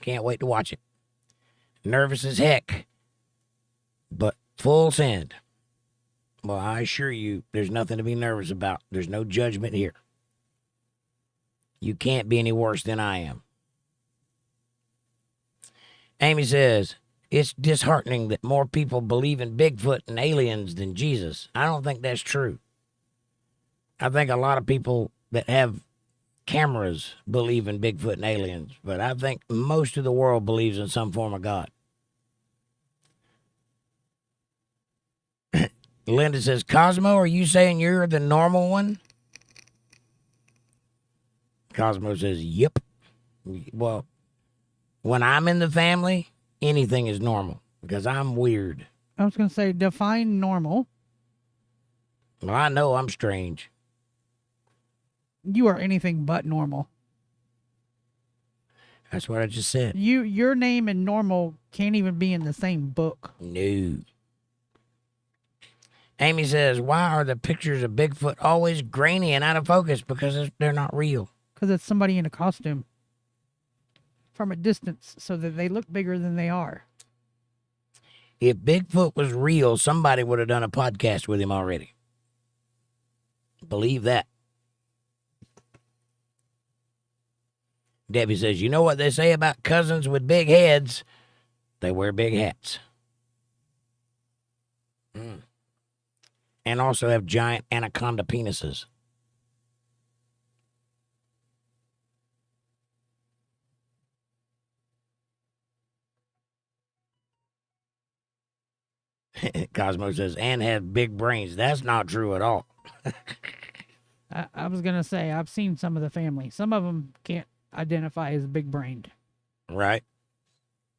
Speaker 1: Can't wait to watch it. Nervous as heck, but full send. Well, I assure you, there's nothing to be nervous about. There's no judgment here. You can't be any worse than I am. Amy says, it's disheartening that more people believe in Bigfoot and aliens than Jesus. I don't think that's true. I think a lot of people that have cameras believe in Bigfoot and aliens, but I think most of the world believes in some form of God. Linda says, Cosmo, are you saying you're the normal one? Cosmo says, yep. Well, when I'm in the family, anything is normal because I'm weird.
Speaker 2: I was going to say, define normal.
Speaker 1: Well, I know I'm strange.
Speaker 2: You are anything but normal.
Speaker 1: That's what I just said.
Speaker 2: Your name and normal can't even be in the same book.
Speaker 1: No. Amy says, why are the pictures of Bigfoot always grainy and out of focus? Because they're not real.
Speaker 2: Because it's somebody in a costume from a distance so that they look bigger than they are.
Speaker 1: If Bigfoot was real, somebody would have done a podcast with him already. Believe that. Debbie says, you know what they say about cousins with big heads? They wear big hats. And also have giant anaconda penises. Cosmo says, and have big brains. That's not true at all.
Speaker 2: I was going to say, I've seen some of the family. Some of them can't identify as big-brained.
Speaker 1: Right.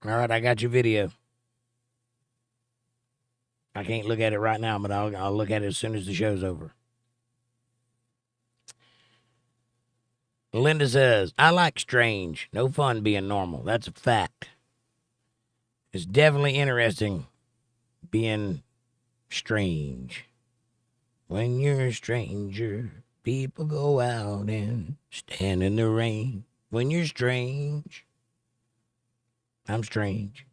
Speaker 1: All right, I got your video. I can't look at it right now, but I'll look at it as soon as the show's over. Linda says, I like strange. No fun being normal. That's a fact. It's definitely interesting being strange. When you're a stranger, People go out and stand in the rain when you're strange. I'm strange.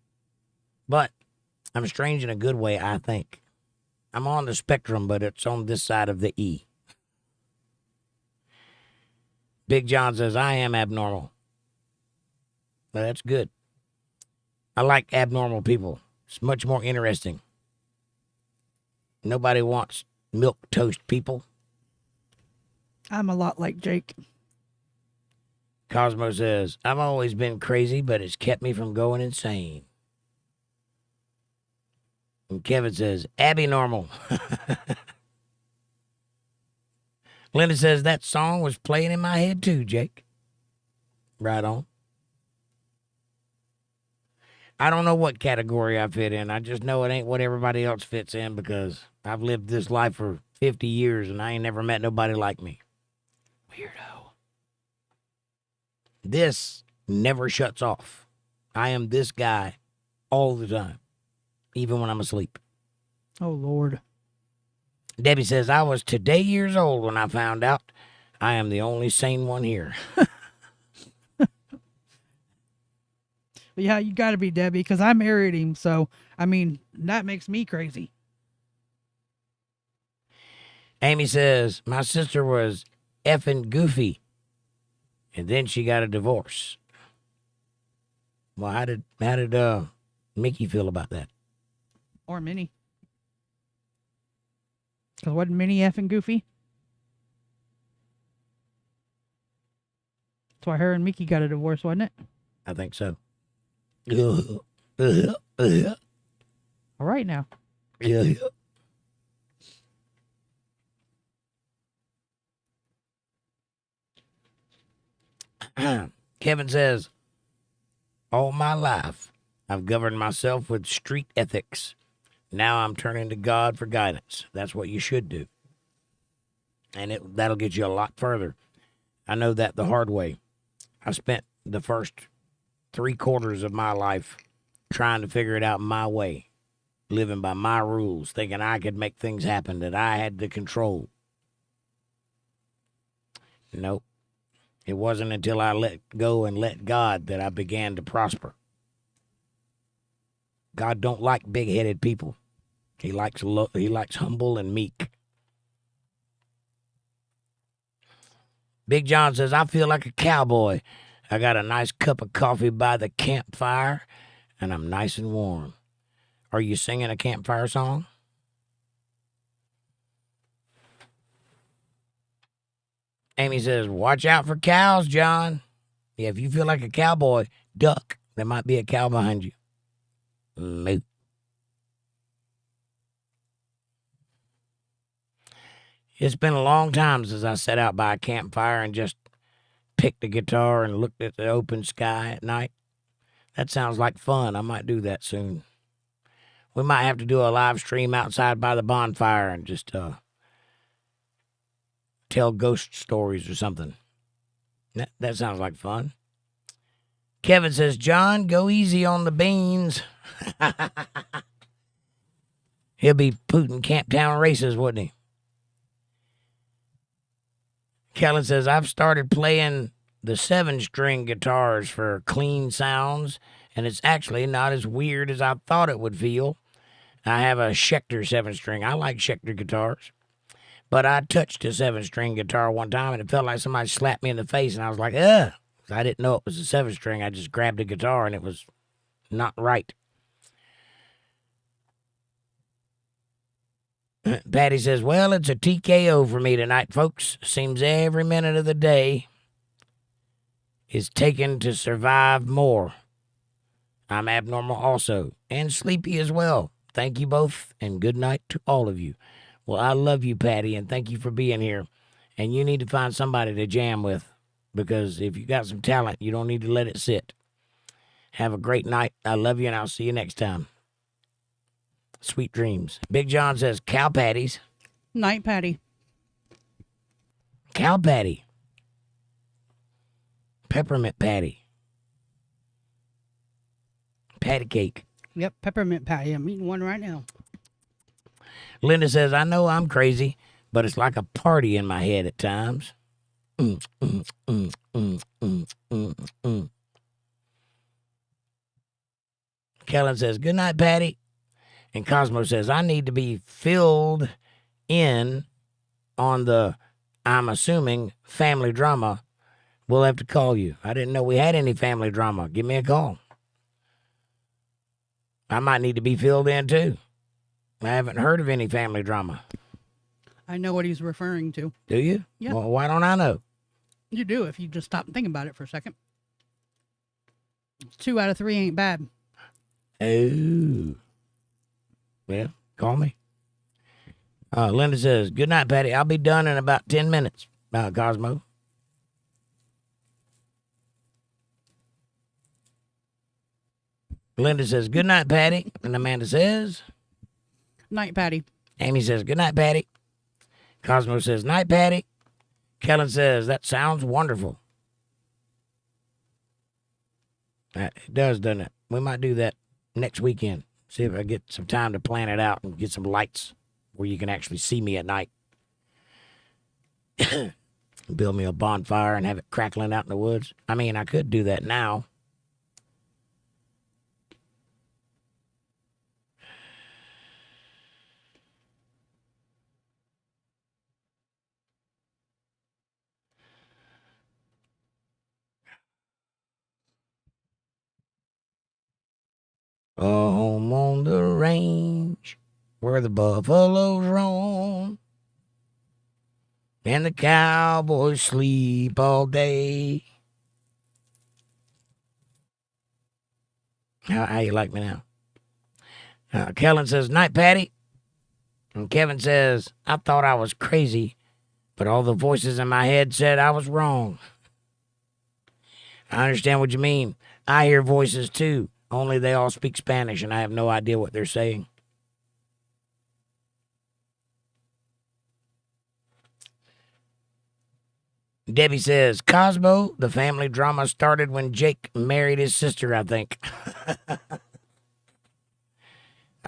Speaker 1: But I'm strange in a good way, I think. I'm on the spectrum, but it's on this side of the E. Big John says, I am abnormal. Well, that's good. I like abnormal people. It's much more interesting. Nobody wants milk toast people.
Speaker 2: I'm a lot like Jake.
Speaker 1: Cosmo says, I've always been crazy, but it's kept me from going insane. And Kevin says, Abby normal. Linda says, that song was playing in my head too, Jake. Right on. I don't know what category I fit in. I just know it ain't what everybody else fits in because I've lived this life for 50 years and I ain't never met nobody like me. Weirdo. This never shuts off. I am this guy all the time, even when I'm asleep.
Speaker 2: Oh, Lord.
Speaker 1: Debbie says, I was today years old when I found out I am the only sane one here.
Speaker 2: Yeah, you got to be Debbie because I married him. So, I mean, that makes me crazy.
Speaker 1: Amy says, my sister was effing goofy, and then she got a divorce. Well, how did Mickey feel about that?
Speaker 2: Or Minnie. Because wasn't Minnie effing goofy? That's why her and Mickey got a divorce, wasn't it?
Speaker 1: I think so.
Speaker 2: All right now.
Speaker 1: Kevin says, all my life, I've governed myself with street ethics. Now I'm turning to God for guidance. That's what you should do. And that'll get you a lot further. I know that the hard way. I spent the first 3/4 of my life trying to figure it out my way, living by my rules, thinking I could make things happen, that I had the control. Nope. It wasn't until I let go and let God that I began to prosper. God don't like big-headed people. He likes humble and meek. Big John says, I feel like a cowboy. I got a nice cup of coffee by the campfire, and I'm nice and warm. Are you singing a campfire song? Amy says, watch out for cows, John. Yeah, if you feel like a cowboy, duck. There might be a cow behind you. Moo. It's been a long time since I sat out by a campfire and just picked a guitar and looked at the open sky at night. That sounds like fun. I might do that soon. We might have to do a live stream outside by the bonfire and just tell ghost stories or something. That sounds like fun. Kevin says, John, go easy on the beans. He'll be pooting Camptown races, wouldn't he? Kellen says, I've started playing the 7-string guitars for clean sounds, and it's actually not as weird as I thought it would feel. I have a Schecter 7-string. I like Schecter guitars. But I touched a 7-string guitar one time, and it felt like somebody slapped me in the face, and I was like, ugh. I didn't know it was a 7-string. I just grabbed a guitar, and it was not right. Patty says, well, it's a TKO for me tonight, folks. Seems every minute of the day is taken to survive more. I'm abnormal also, and sleepy as well. Thank you both, and good night to all of you. Well, I love you, Patty, and thank you for being here. And you need to find somebody to jam with, because if you got some talent, you don't need to let it sit. Have a great night. I love you, and I'll see you next time. Sweet dreams. Big John says, cow patties.
Speaker 2: Night patty.
Speaker 1: Cow patty. Peppermint patty. Patty cake.
Speaker 5: Yep, peppermint patty. I'm eating one right now.
Speaker 1: Linda says, I know I'm crazy, but it's like a party in my head at times. Kellen says, good night, Patty. And Cosmo says, I need to be filled in on the, I'm assuming, family drama. We'll have to call you. I didn't know we had any family drama. Give me a call. I might need to be filled in, too. I haven't heard of any family drama.
Speaker 2: I know what he's referring to.
Speaker 1: Do you?
Speaker 2: Yeah.
Speaker 1: Well, why don't I know?
Speaker 2: You do if you just stop and think about it for a second. 2 out of 3 ain't bad.
Speaker 1: Oh. Well, call me. Linda says, good night, Patty. I'll be done in about 10 minutes, Cosmo. Linda says, good night, Patty. And Amanda says,
Speaker 2: Night, Patty.
Speaker 1: Amy says, good night, Patty. Cosmo says, night, Patty. Kellen says, that sounds wonderful. It does, doesn't it? We might do that next weekend. See if I get some time to plan it out and get some lights where you can actually see me at night. Build me a bonfire and have it crackling out in the woods. I mean, I could do that now. Home on the range where the buffaloes roam and the cowboys sleep all day. How you like me now? Kellen says, night, Patty. And Kevin says, I thought I was crazy, but all the voices in my head said I was wrong. I understand what you mean. I hear voices too. Only they all speak Spanish, and I have no idea what they're saying. Debbie says, Cosmo, the family drama started when Jake married his sister, I think. I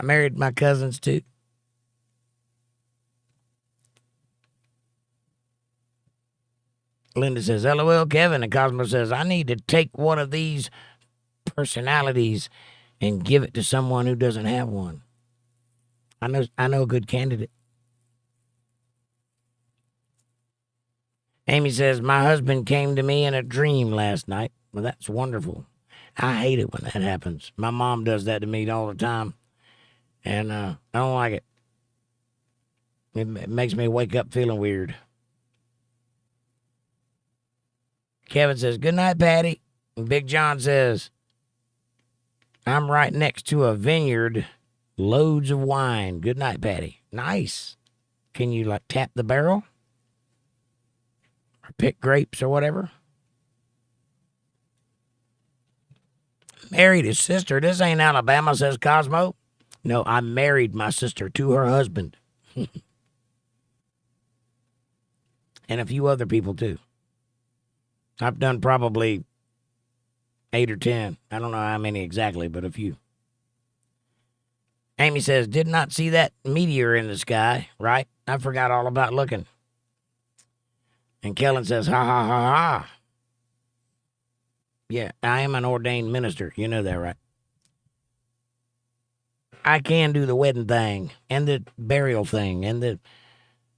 Speaker 1: married my cousins, too. Linda says, LOL, Kevin. And Cosmo says, I need to take one of these personalities and give it to someone who doesn't have one. I know a good candidate. Amy says, my husband came to me in a dream last night. Well, that's wonderful. I hate it when that happens. My mom does that to me all the time, and I don't like it. It makes me wake up feeling weird. Kevin says, good night, Patty. And Big John says, I'm right next to a vineyard, loads of wine. Good night, Patty. Nice. Can you, like, tap the barrel? Or pick grapes or whatever? Married his sister. This ain't Alabama, says Cosmo. No, I married my sister to her husband. And a few other people, too. I've done probably 8 or 10. I don't know how many exactly, but a few. Amy says, did not see that meteor in the sky, right? I forgot all about looking. And Kellen says, ha, ha, ha, ha. Yeah, I am an ordained minister. You know that, right? I can do the wedding thing and the burial thing and the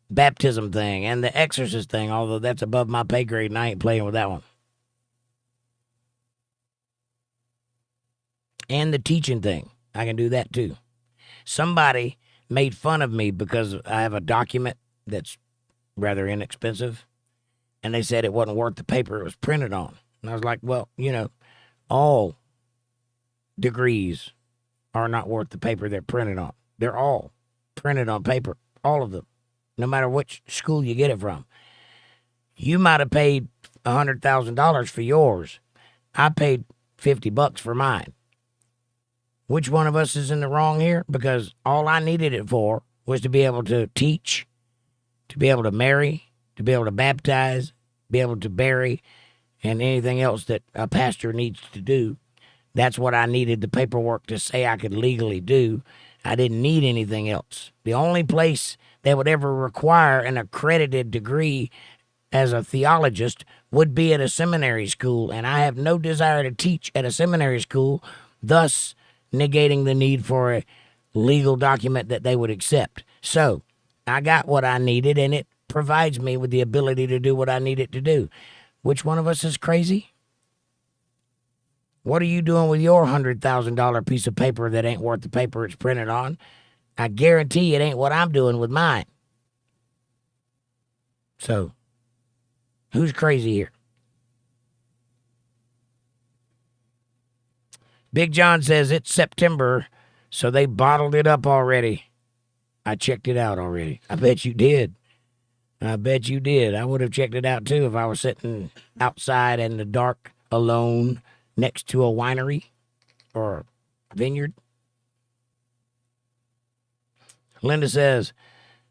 Speaker 1: baptism thing and the exorcist thing, although that's above my pay grade and I ain't playing with that one. And the teaching thing. I can do that too. Somebody made fun of me because I have a document that's rather inexpensive, and they said it wasn't worth the paper it was printed on. And I was like, well, you know, all degrees are not worth the paper they're printed on. They're all printed on paper, all of them, no matter which school you get it from. You might have paid $100,000 for yours. I paid $50 for mine. Which one of us is in the wrong here? Because all I needed it for was to be able to teach, to be able to marry, to be able to baptize, be able to bury, and anything else that a pastor needs to do. That's what I needed the paperwork to say I could legally do. I didn't need anything else. The only place that would ever require an accredited degree as a theologist would be at a seminary school, and I have no desire to teach at a seminary school, thus negating the need for a legal document that they would accept. So I got what I needed, and it provides me with the ability to do what I need it to do. Which one of us is crazy? What are you doing with your $100,000 piece of paper that ain't worth the paper it's printed on? I guarantee it ain't what I'm doing with mine. So, who's crazy here? Big John says it's September, so they bottled it up already. I checked it out already. I bet you did. I bet you did. I would have checked it out too if I was sitting outside in the dark alone next to a winery or a vineyard. Linda says,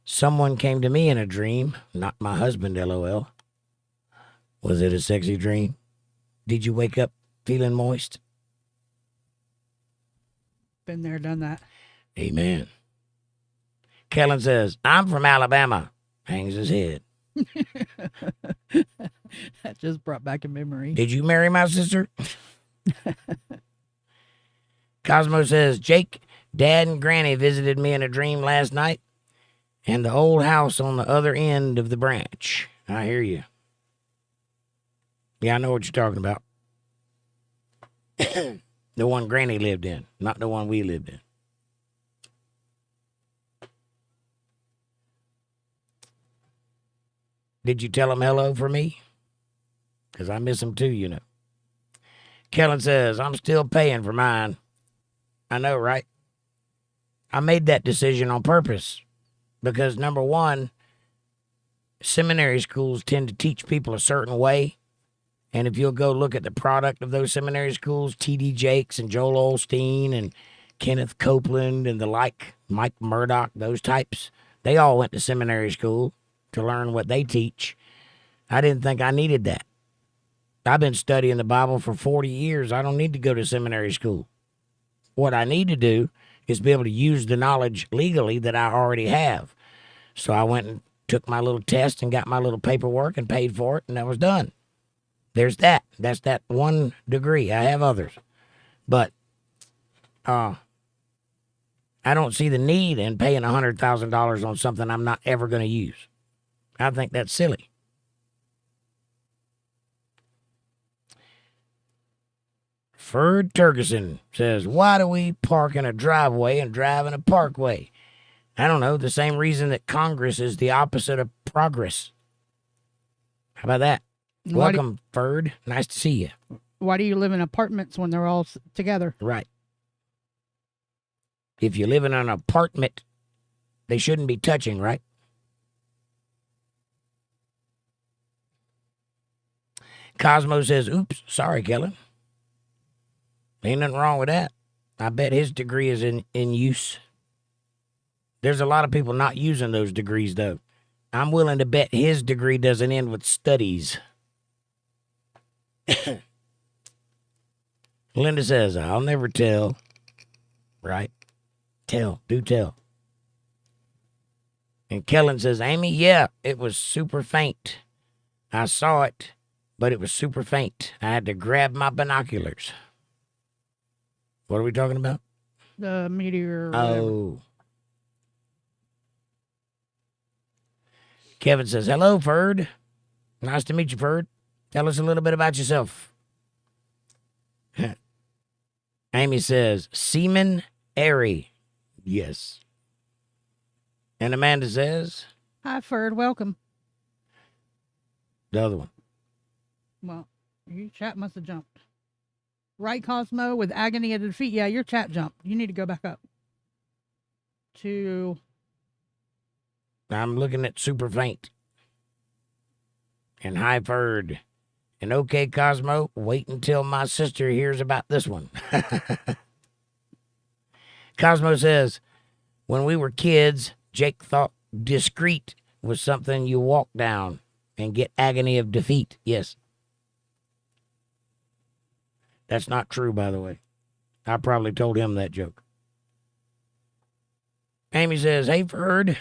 Speaker 1: someone came to me in a dream, not my husband, LOL. Was it a sexy dream? Did you wake up feeling moist?
Speaker 2: Been there, done that.
Speaker 1: Amen. Kellen says, I'm from Alabama. Hangs his head.
Speaker 2: That just brought back a memory.
Speaker 1: Did you marry my sister? Cosmo says, Jake, Dad, and Granny visited me in a dream last night, and the old house on the other end of the branch. I hear you. Yeah, I know what you're talking about. The one Granny lived in, not the one we lived in. Did you tell him hello for me? Because I miss him too, you know. Kellen says, I'm still paying for mine. I know, right? I made that decision on purpose because, number one, seminary schools tend to teach people a certain way. And if you'll go look at the product of those seminary schools, T.D. Jakes and Joel Osteen and Kenneth Copeland and the like, Mike Murdoch, those types, they all went to seminary school to learn what they teach. I didn't think I needed that. I've been studying the Bible for 40 years. I don't need to go to seminary school. What I need to do is be able to use the knowledge legally that I already have. So I went and took my little test and got my little paperwork and paid for it, and that was done. There's that. That's that one degree. I have others. But I don't see the need in paying $100,000 on something I'm not ever going to use. I think that's silly. Ferd Turgeson says, why do we park in a driveway and drive in a parkway? I don't know. The same reason that Congress is the opposite of progress. How about that? Welcome, Ferd. Nice to see you.
Speaker 2: Why do you live in apartments when they're all together?
Speaker 1: Right. If you live in an apartment, they shouldn't be touching, right? Cosmo says, oops, sorry, Kellen. Ain't nothing wrong with that. I bet his degree is in use. There's a lot of people not using those degrees, though. I'm willing to bet his degree doesn't end with studies. Linda says, I'll never tell. Right? Tell. Do tell. And Kellen says, Amy, yeah, it was super faint. I saw it, but it was super faint. I had to grab my binoculars. What are we talking about?
Speaker 2: The meteor.
Speaker 1: Oh. Kevin says, hello, Ferd. Nice to meet you, Ferd. Tell us a little bit about yourself. Amy says, Seaman Airy. Yes. And Amanda says,
Speaker 2: Hi, Ferd. Welcome.
Speaker 1: the other one.
Speaker 2: Well, your chat must have jumped. Right, Cosmo, with agony of defeat. Yeah, your chat jumped. You need to go back up.
Speaker 1: I'm looking at super faint. And hi, Ferd. And okay, Cosmo, wait until my sister hears about this one. Cosmo says, when we were kids, Jake thought discreet was something you walk down and get agony of defeat. Yes. That's not true, by the way. I probably told him that joke. Amy says, hey, Ferd.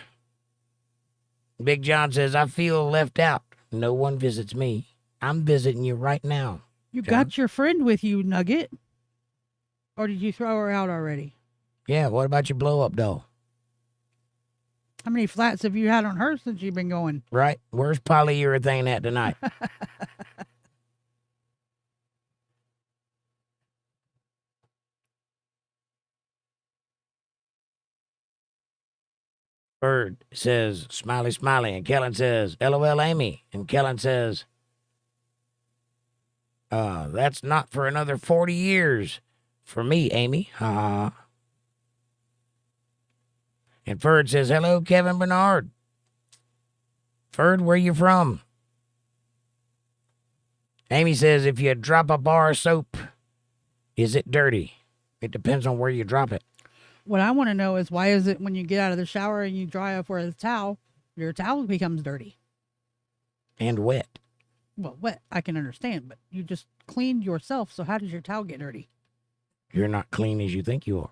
Speaker 1: Big John says, I feel left out. No one visits me. I'm visiting you right now.
Speaker 2: You
Speaker 1: John?
Speaker 2: got your friend with you, Nugget. Or did you throw her out already?
Speaker 1: Yeah, what about your blow-up doll?
Speaker 2: How many flats have you had on her since you've been going?
Speaker 1: Right? Where's polyurethane at tonight? Bird says, smiley, smiley. And Kellen says, LOL, Amy. And Kellen says, that's not for another 40 years. For me, Amy. Ha ha ha. And Ferd says, hello, Kevin Bernard. Ferd, where you from? Amy says, if you drop a bar of soap, is it dirty? It depends on where you drop it.
Speaker 2: What I want to know is, why is it when you get out of the shower and you dry off with a towel, your towel becomes dirty?
Speaker 1: And wet.
Speaker 2: Well, wet, I can understand, but you just cleaned yourself, so how does your towel get dirty?
Speaker 1: You're not clean as you think you are.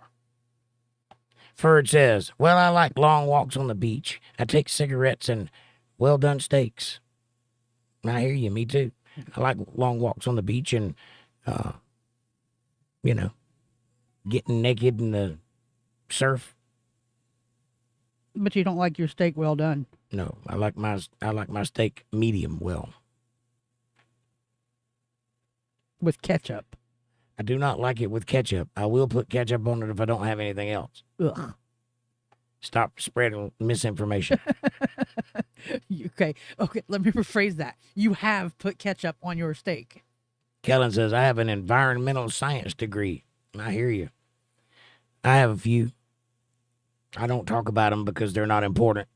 Speaker 1: Ferd says, well, I like long walks on the beach. I take cigarettes and well-done steaks. I hear you, me too. I like long walks on the beach and, getting naked in the surf.
Speaker 2: But you don't like your steak well done.
Speaker 1: No, I like my steak medium well.
Speaker 2: With ketchup.
Speaker 1: I do not like it with ketchup. I will put ketchup on it if I don't have anything else.
Speaker 2: Ugh.
Speaker 1: Stop spreading misinformation.
Speaker 2: Okay, let me rephrase that. You have put ketchup on your steak.
Speaker 1: Kellen says, I have an environmental science degree. I hear you. I have a few. I don't talk about them because they're not important.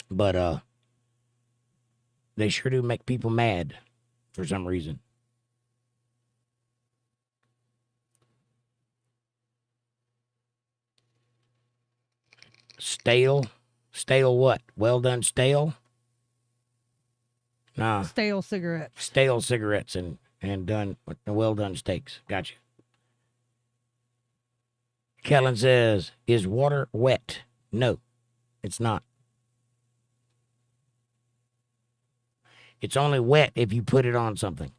Speaker 1: But they sure do make people mad for some reason. Stale? Stale what? Well done stale? Nah.
Speaker 2: Stale cigarettes.
Speaker 1: Stale cigarettes and done with the well done steaks. Gotcha. Kellen says, is water wet? No, it's not. It's only wet if you put it on something.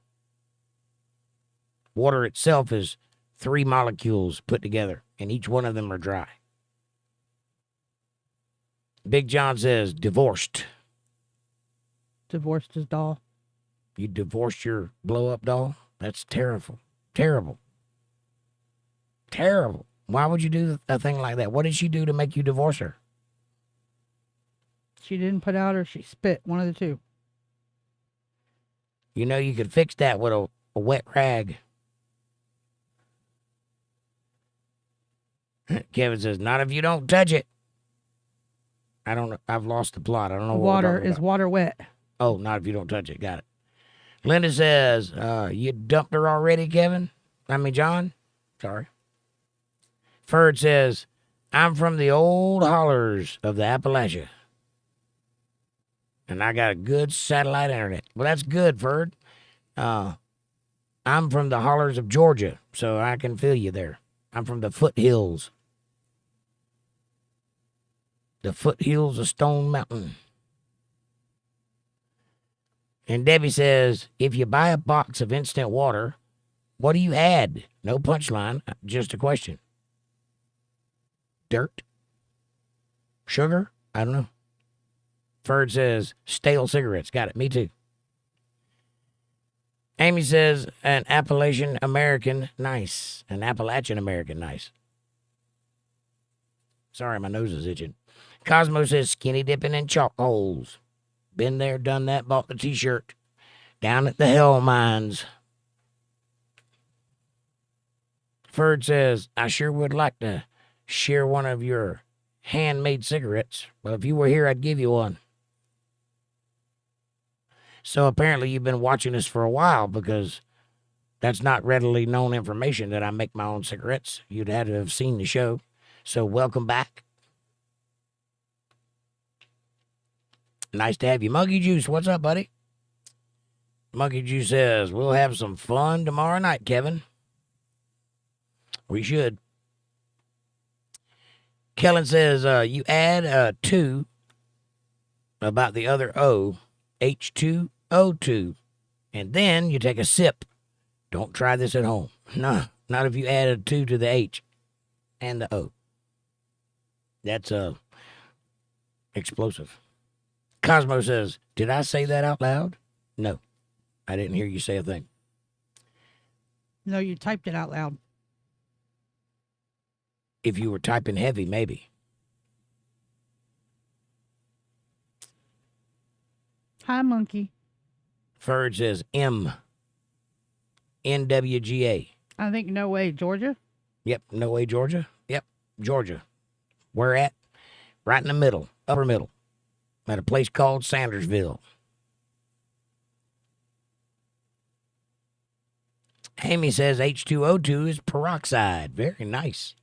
Speaker 1: Water itself is 3 molecules put together, and each one of them are dry. Big John says, divorced.
Speaker 2: Divorced his doll.
Speaker 1: You divorced your blow-up doll? That's terrible. Terrible. Terrible. Why would you do a thing like that? What did she do to make you divorce her?
Speaker 2: She didn't put out or she spit. One of the two.
Speaker 1: You know, you could fix that with a wet rag. Kevin says, not if you don't touch it. I don't know. I've lost the plot. I don't know what
Speaker 2: Water
Speaker 1: we're talking
Speaker 2: is
Speaker 1: about.
Speaker 2: water wet.
Speaker 1: Oh, not if you don't touch it. Got it. Linda says, you dumped her already, Kevin? John? Sorry. Ferd says, I'm from the old hollers of the Appalachia. And I got a good satellite internet. Well, that's good, Ferd. I'm from the hollers of Georgia, so I can feel you there. I'm from the foothills. The foothills of Stone Mountain. And Debbie says, if you buy a box of instant water, what do you add? No punchline, just a question. Dirt? Sugar? I don't know. Ferd says, stale cigarettes. Got it. Me too. Amy says, an Appalachian American, nice. An Appalachian American, nice. Sorry, my nose is itching. Cosmo says, skinny dipping in chalk holes. Been there, done that, bought the t-shirt. Down at the Hell Mines. Ferd says, I sure would like to share one of your handmade cigarettes. Well, if you were here, I'd give you one. So apparently you've been watching this for a while, because that's not readily known information that I make my own cigarettes. You'd had to have seen the show. So welcome back. Nice to have you. Monkey Juice, what's up, buddy? Monkey Juice says, we'll have some fun tomorrow night, Kevin. We should. Kellen says, you add 2 about the other O, H2O2, and then you take a sip. Don't try this at home. No, not if you add a 2 to the H and the O. That's explosive. Cosmo says, did I say that out loud? No, I didn't hear you say a thing.
Speaker 2: No, you typed it out loud.
Speaker 1: If you were typing heavy, maybe.
Speaker 2: Hi, monkey.
Speaker 1: Ferg says M. NWGA.
Speaker 2: I think no way, Georgia.
Speaker 1: Yep, no way, Georgia. Yep, Georgia. Where at? Right in the middle, upper middle, at a place called Sandersville. Amy says H2O2 is peroxide. Very nice.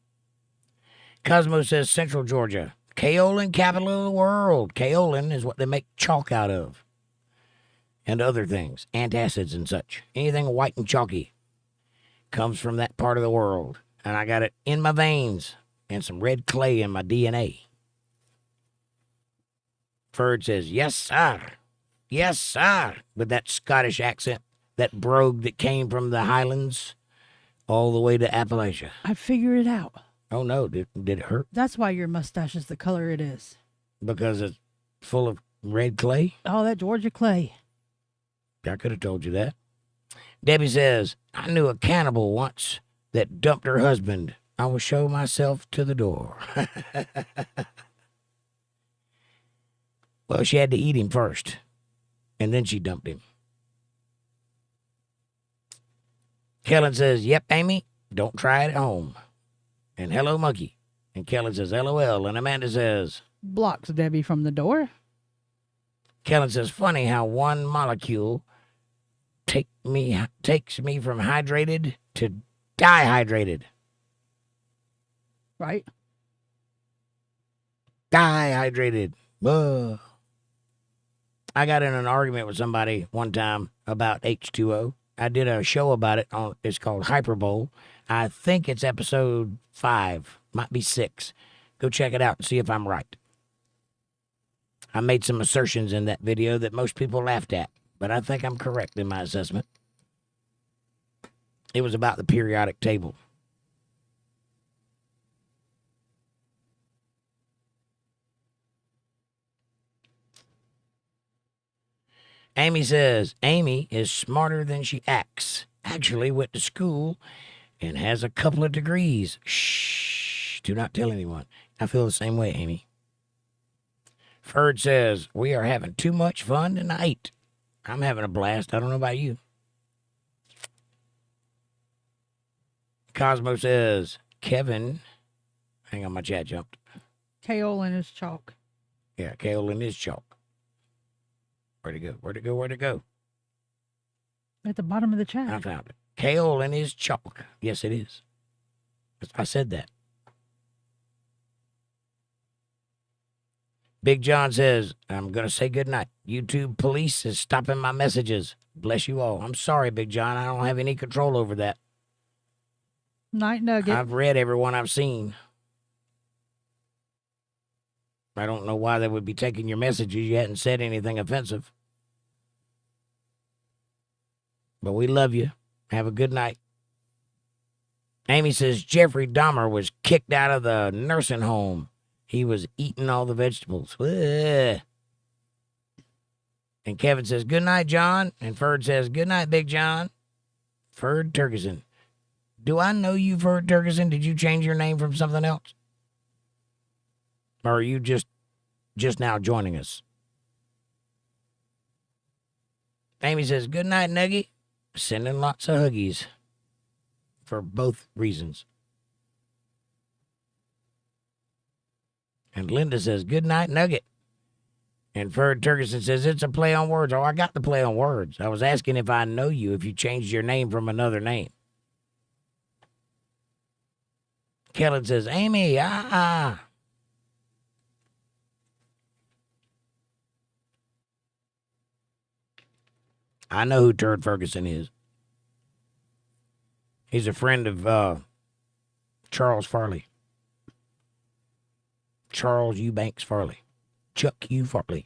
Speaker 1: Cosmo says Central Georgia. Kaolin, capital of the world. Kaolin is what they make chalk out of. And other things, antacids and such. Anything white and chalky comes from that part of the world. And I got it in my veins and some red clay in my DNA. Ferg says, yes, sir. Yes, sir. With that Scottish accent, that brogue that came from the Highlands all the way to Appalachia.
Speaker 2: I figured it out.
Speaker 1: Oh, no. Did it hurt?
Speaker 2: That's why your mustache is the color it is.
Speaker 1: Because it's full of red clay?
Speaker 2: Oh, that Georgia clay.
Speaker 1: I could have told you that. Debbie says, I knew a cannibal once that dumped her husband. I will show myself to the door. Well, she had to eat him first, and then she dumped him. Kellen says, yep, Amy, don't try it at home. And hello, monkey. And Kellen says, LOL. And Amanda says,
Speaker 2: blocks Debbie from the door.
Speaker 1: Kellen says, funny how one molecule takes me from hydrated to dehydrated.
Speaker 2: Right?
Speaker 1: Dehydrated. Ugh. I got in an argument with somebody one time about H2O. I did a show about it. It's called Hyperbole. I think it's episode 5. Might be 6. Go check it out and see if I'm right. I made some assertions in that video that most people laughed at, but I think I'm correct in my assessment. It was about the periodic table. Amy says, Amy is smarter than she acts. Actually went to school and has a couple of degrees. Shh, do not tell anyone. I feel the same way, Amy. Ferg says, we are having too much fun tonight. I'm having a blast. I don't know about you. Cosmo says, Kevin, hang on, my chat jumped.
Speaker 2: Kaolin is chalk.
Speaker 1: Yeah, kaolin is chalk. Where'd it go? Where'd it go? Where'd it go?
Speaker 2: At the bottom of the chat.
Speaker 1: I found it. Kaolin is chalk. Yes, it is. I said that. Big John says, I'm going to say goodnight. YouTube police is stopping my messages. Bless you all. I'm sorry, Big John. I don't have any control over that.
Speaker 2: Night Nugget.
Speaker 1: I've read every one I've seen. I don't know why they would be taking your messages. You hadn't said anything offensive. But we love you. Have a good night. Amy says Jeffrey Dahmer was kicked out of the nursing home. He was eating all the vegetables. Ugh. And Kevin says, good night, John. And Ferg says, good night, Big John. Ferg Turkison. Do I know you, Ferg Turkison? Did you change your name from something else? Or are you just now joining us? Amy says, good night, Nuggy. Sending lots of huggies. For both reasons. And Linda says, good night, Nugget. And Ferg Turkison says, it's a play on words. Oh, I got the play on words. I was asking if I know you, if you changed your name from another name. Kellen says, Amy, I know who Turd Ferguson is. He's a friend of Charles Farley. Charles Eubanks Farley. Chuck U. Farley.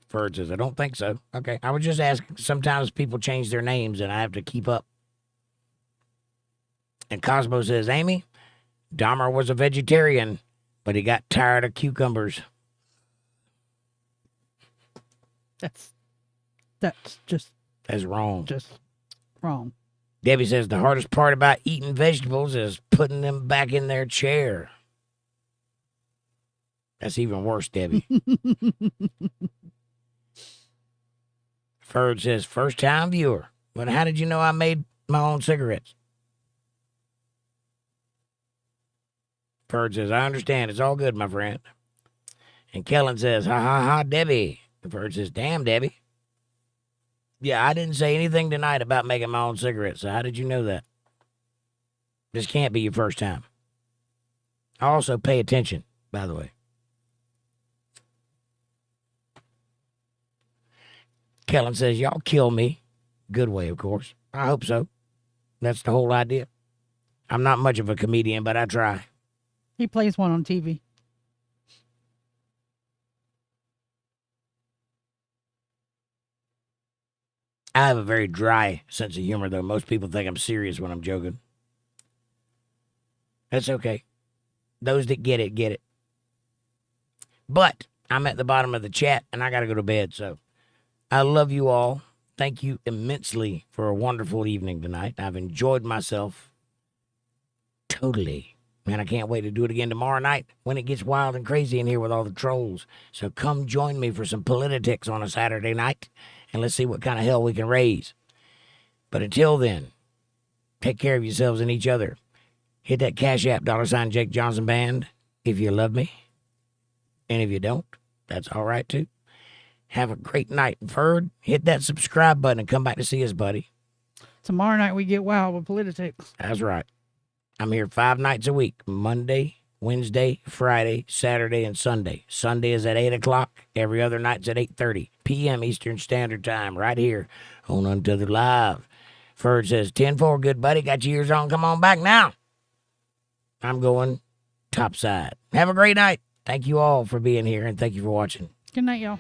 Speaker 1: Ferd says, I don't think so. Okay, I was just asking. Sometimes people change their names and I have to keep up. And Cosmo says, Amy, Dahmer was a vegetarian, but he got tired of cucumbers.
Speaker 2: That's
Speaker 1: wrong.
Speaker 2: Just wrong.
Speaker 1: Debbie says the hardest part about eating vegetables is putting them back in their chair. That's even worse, Debbie. Ferd says, first time viewer. But how did you know I made my own cigarettes? Ferd says, I understand. It's all good, my friend. And Kellen says, ha ha ha, Debbie. And Ferd says, damn, Debbie. Yeah, I didn't say anything tonight about making my own cigarettes, so how did you know that? This can't be your first time. I also pay attention, by the way. Kellen says, y'all kill me. Good way, of course. I hope so. That's the whole idea. I'm not much of a comedian, but I try.
Speaker 2: He plays one on TV.
Speaker 1: I have a very dry sense of humor, though. Most people think I'm serious when I'm joking. That's okay. Those that get it, get it. But I'm at the bottom of the chat, and I got to go to bed, so I love you all. Thank you immensely for a wonderful evening tonight. I've enjoyed myself totally. Man, I can't wait to do it again tomorrow night when it gets wild and crazy in here with all the trolls. So come join me for some politics on a Saturday night, and let's see what kind of hell we can raise. But until then, take care of yourselves and each other. Hit that Cash App, $ Jake Johnson Band, if you love me. And if you don't, that's all right, too. Have a great night. Ferd, hit that subscribe button and come back to see us, buddy.
Speaker 2: Tomorrow night we get wild with politics.
Speaker 1: That's right. I'm here 5 nights a week. Monday, Wednesday, Friday, Saturday, and Sunday. Sunday is at 8 o'clock. Every other night's at 8:30 p.m. Eastern Standard Time, right here on Untethered Live. Ferd says, 10-4, good buddy. Got your ears on. Come on back now. I'm going topside. Have a great night. Thank you all for being here, and thank you for watching.
Speaker 2: Good night, y'all.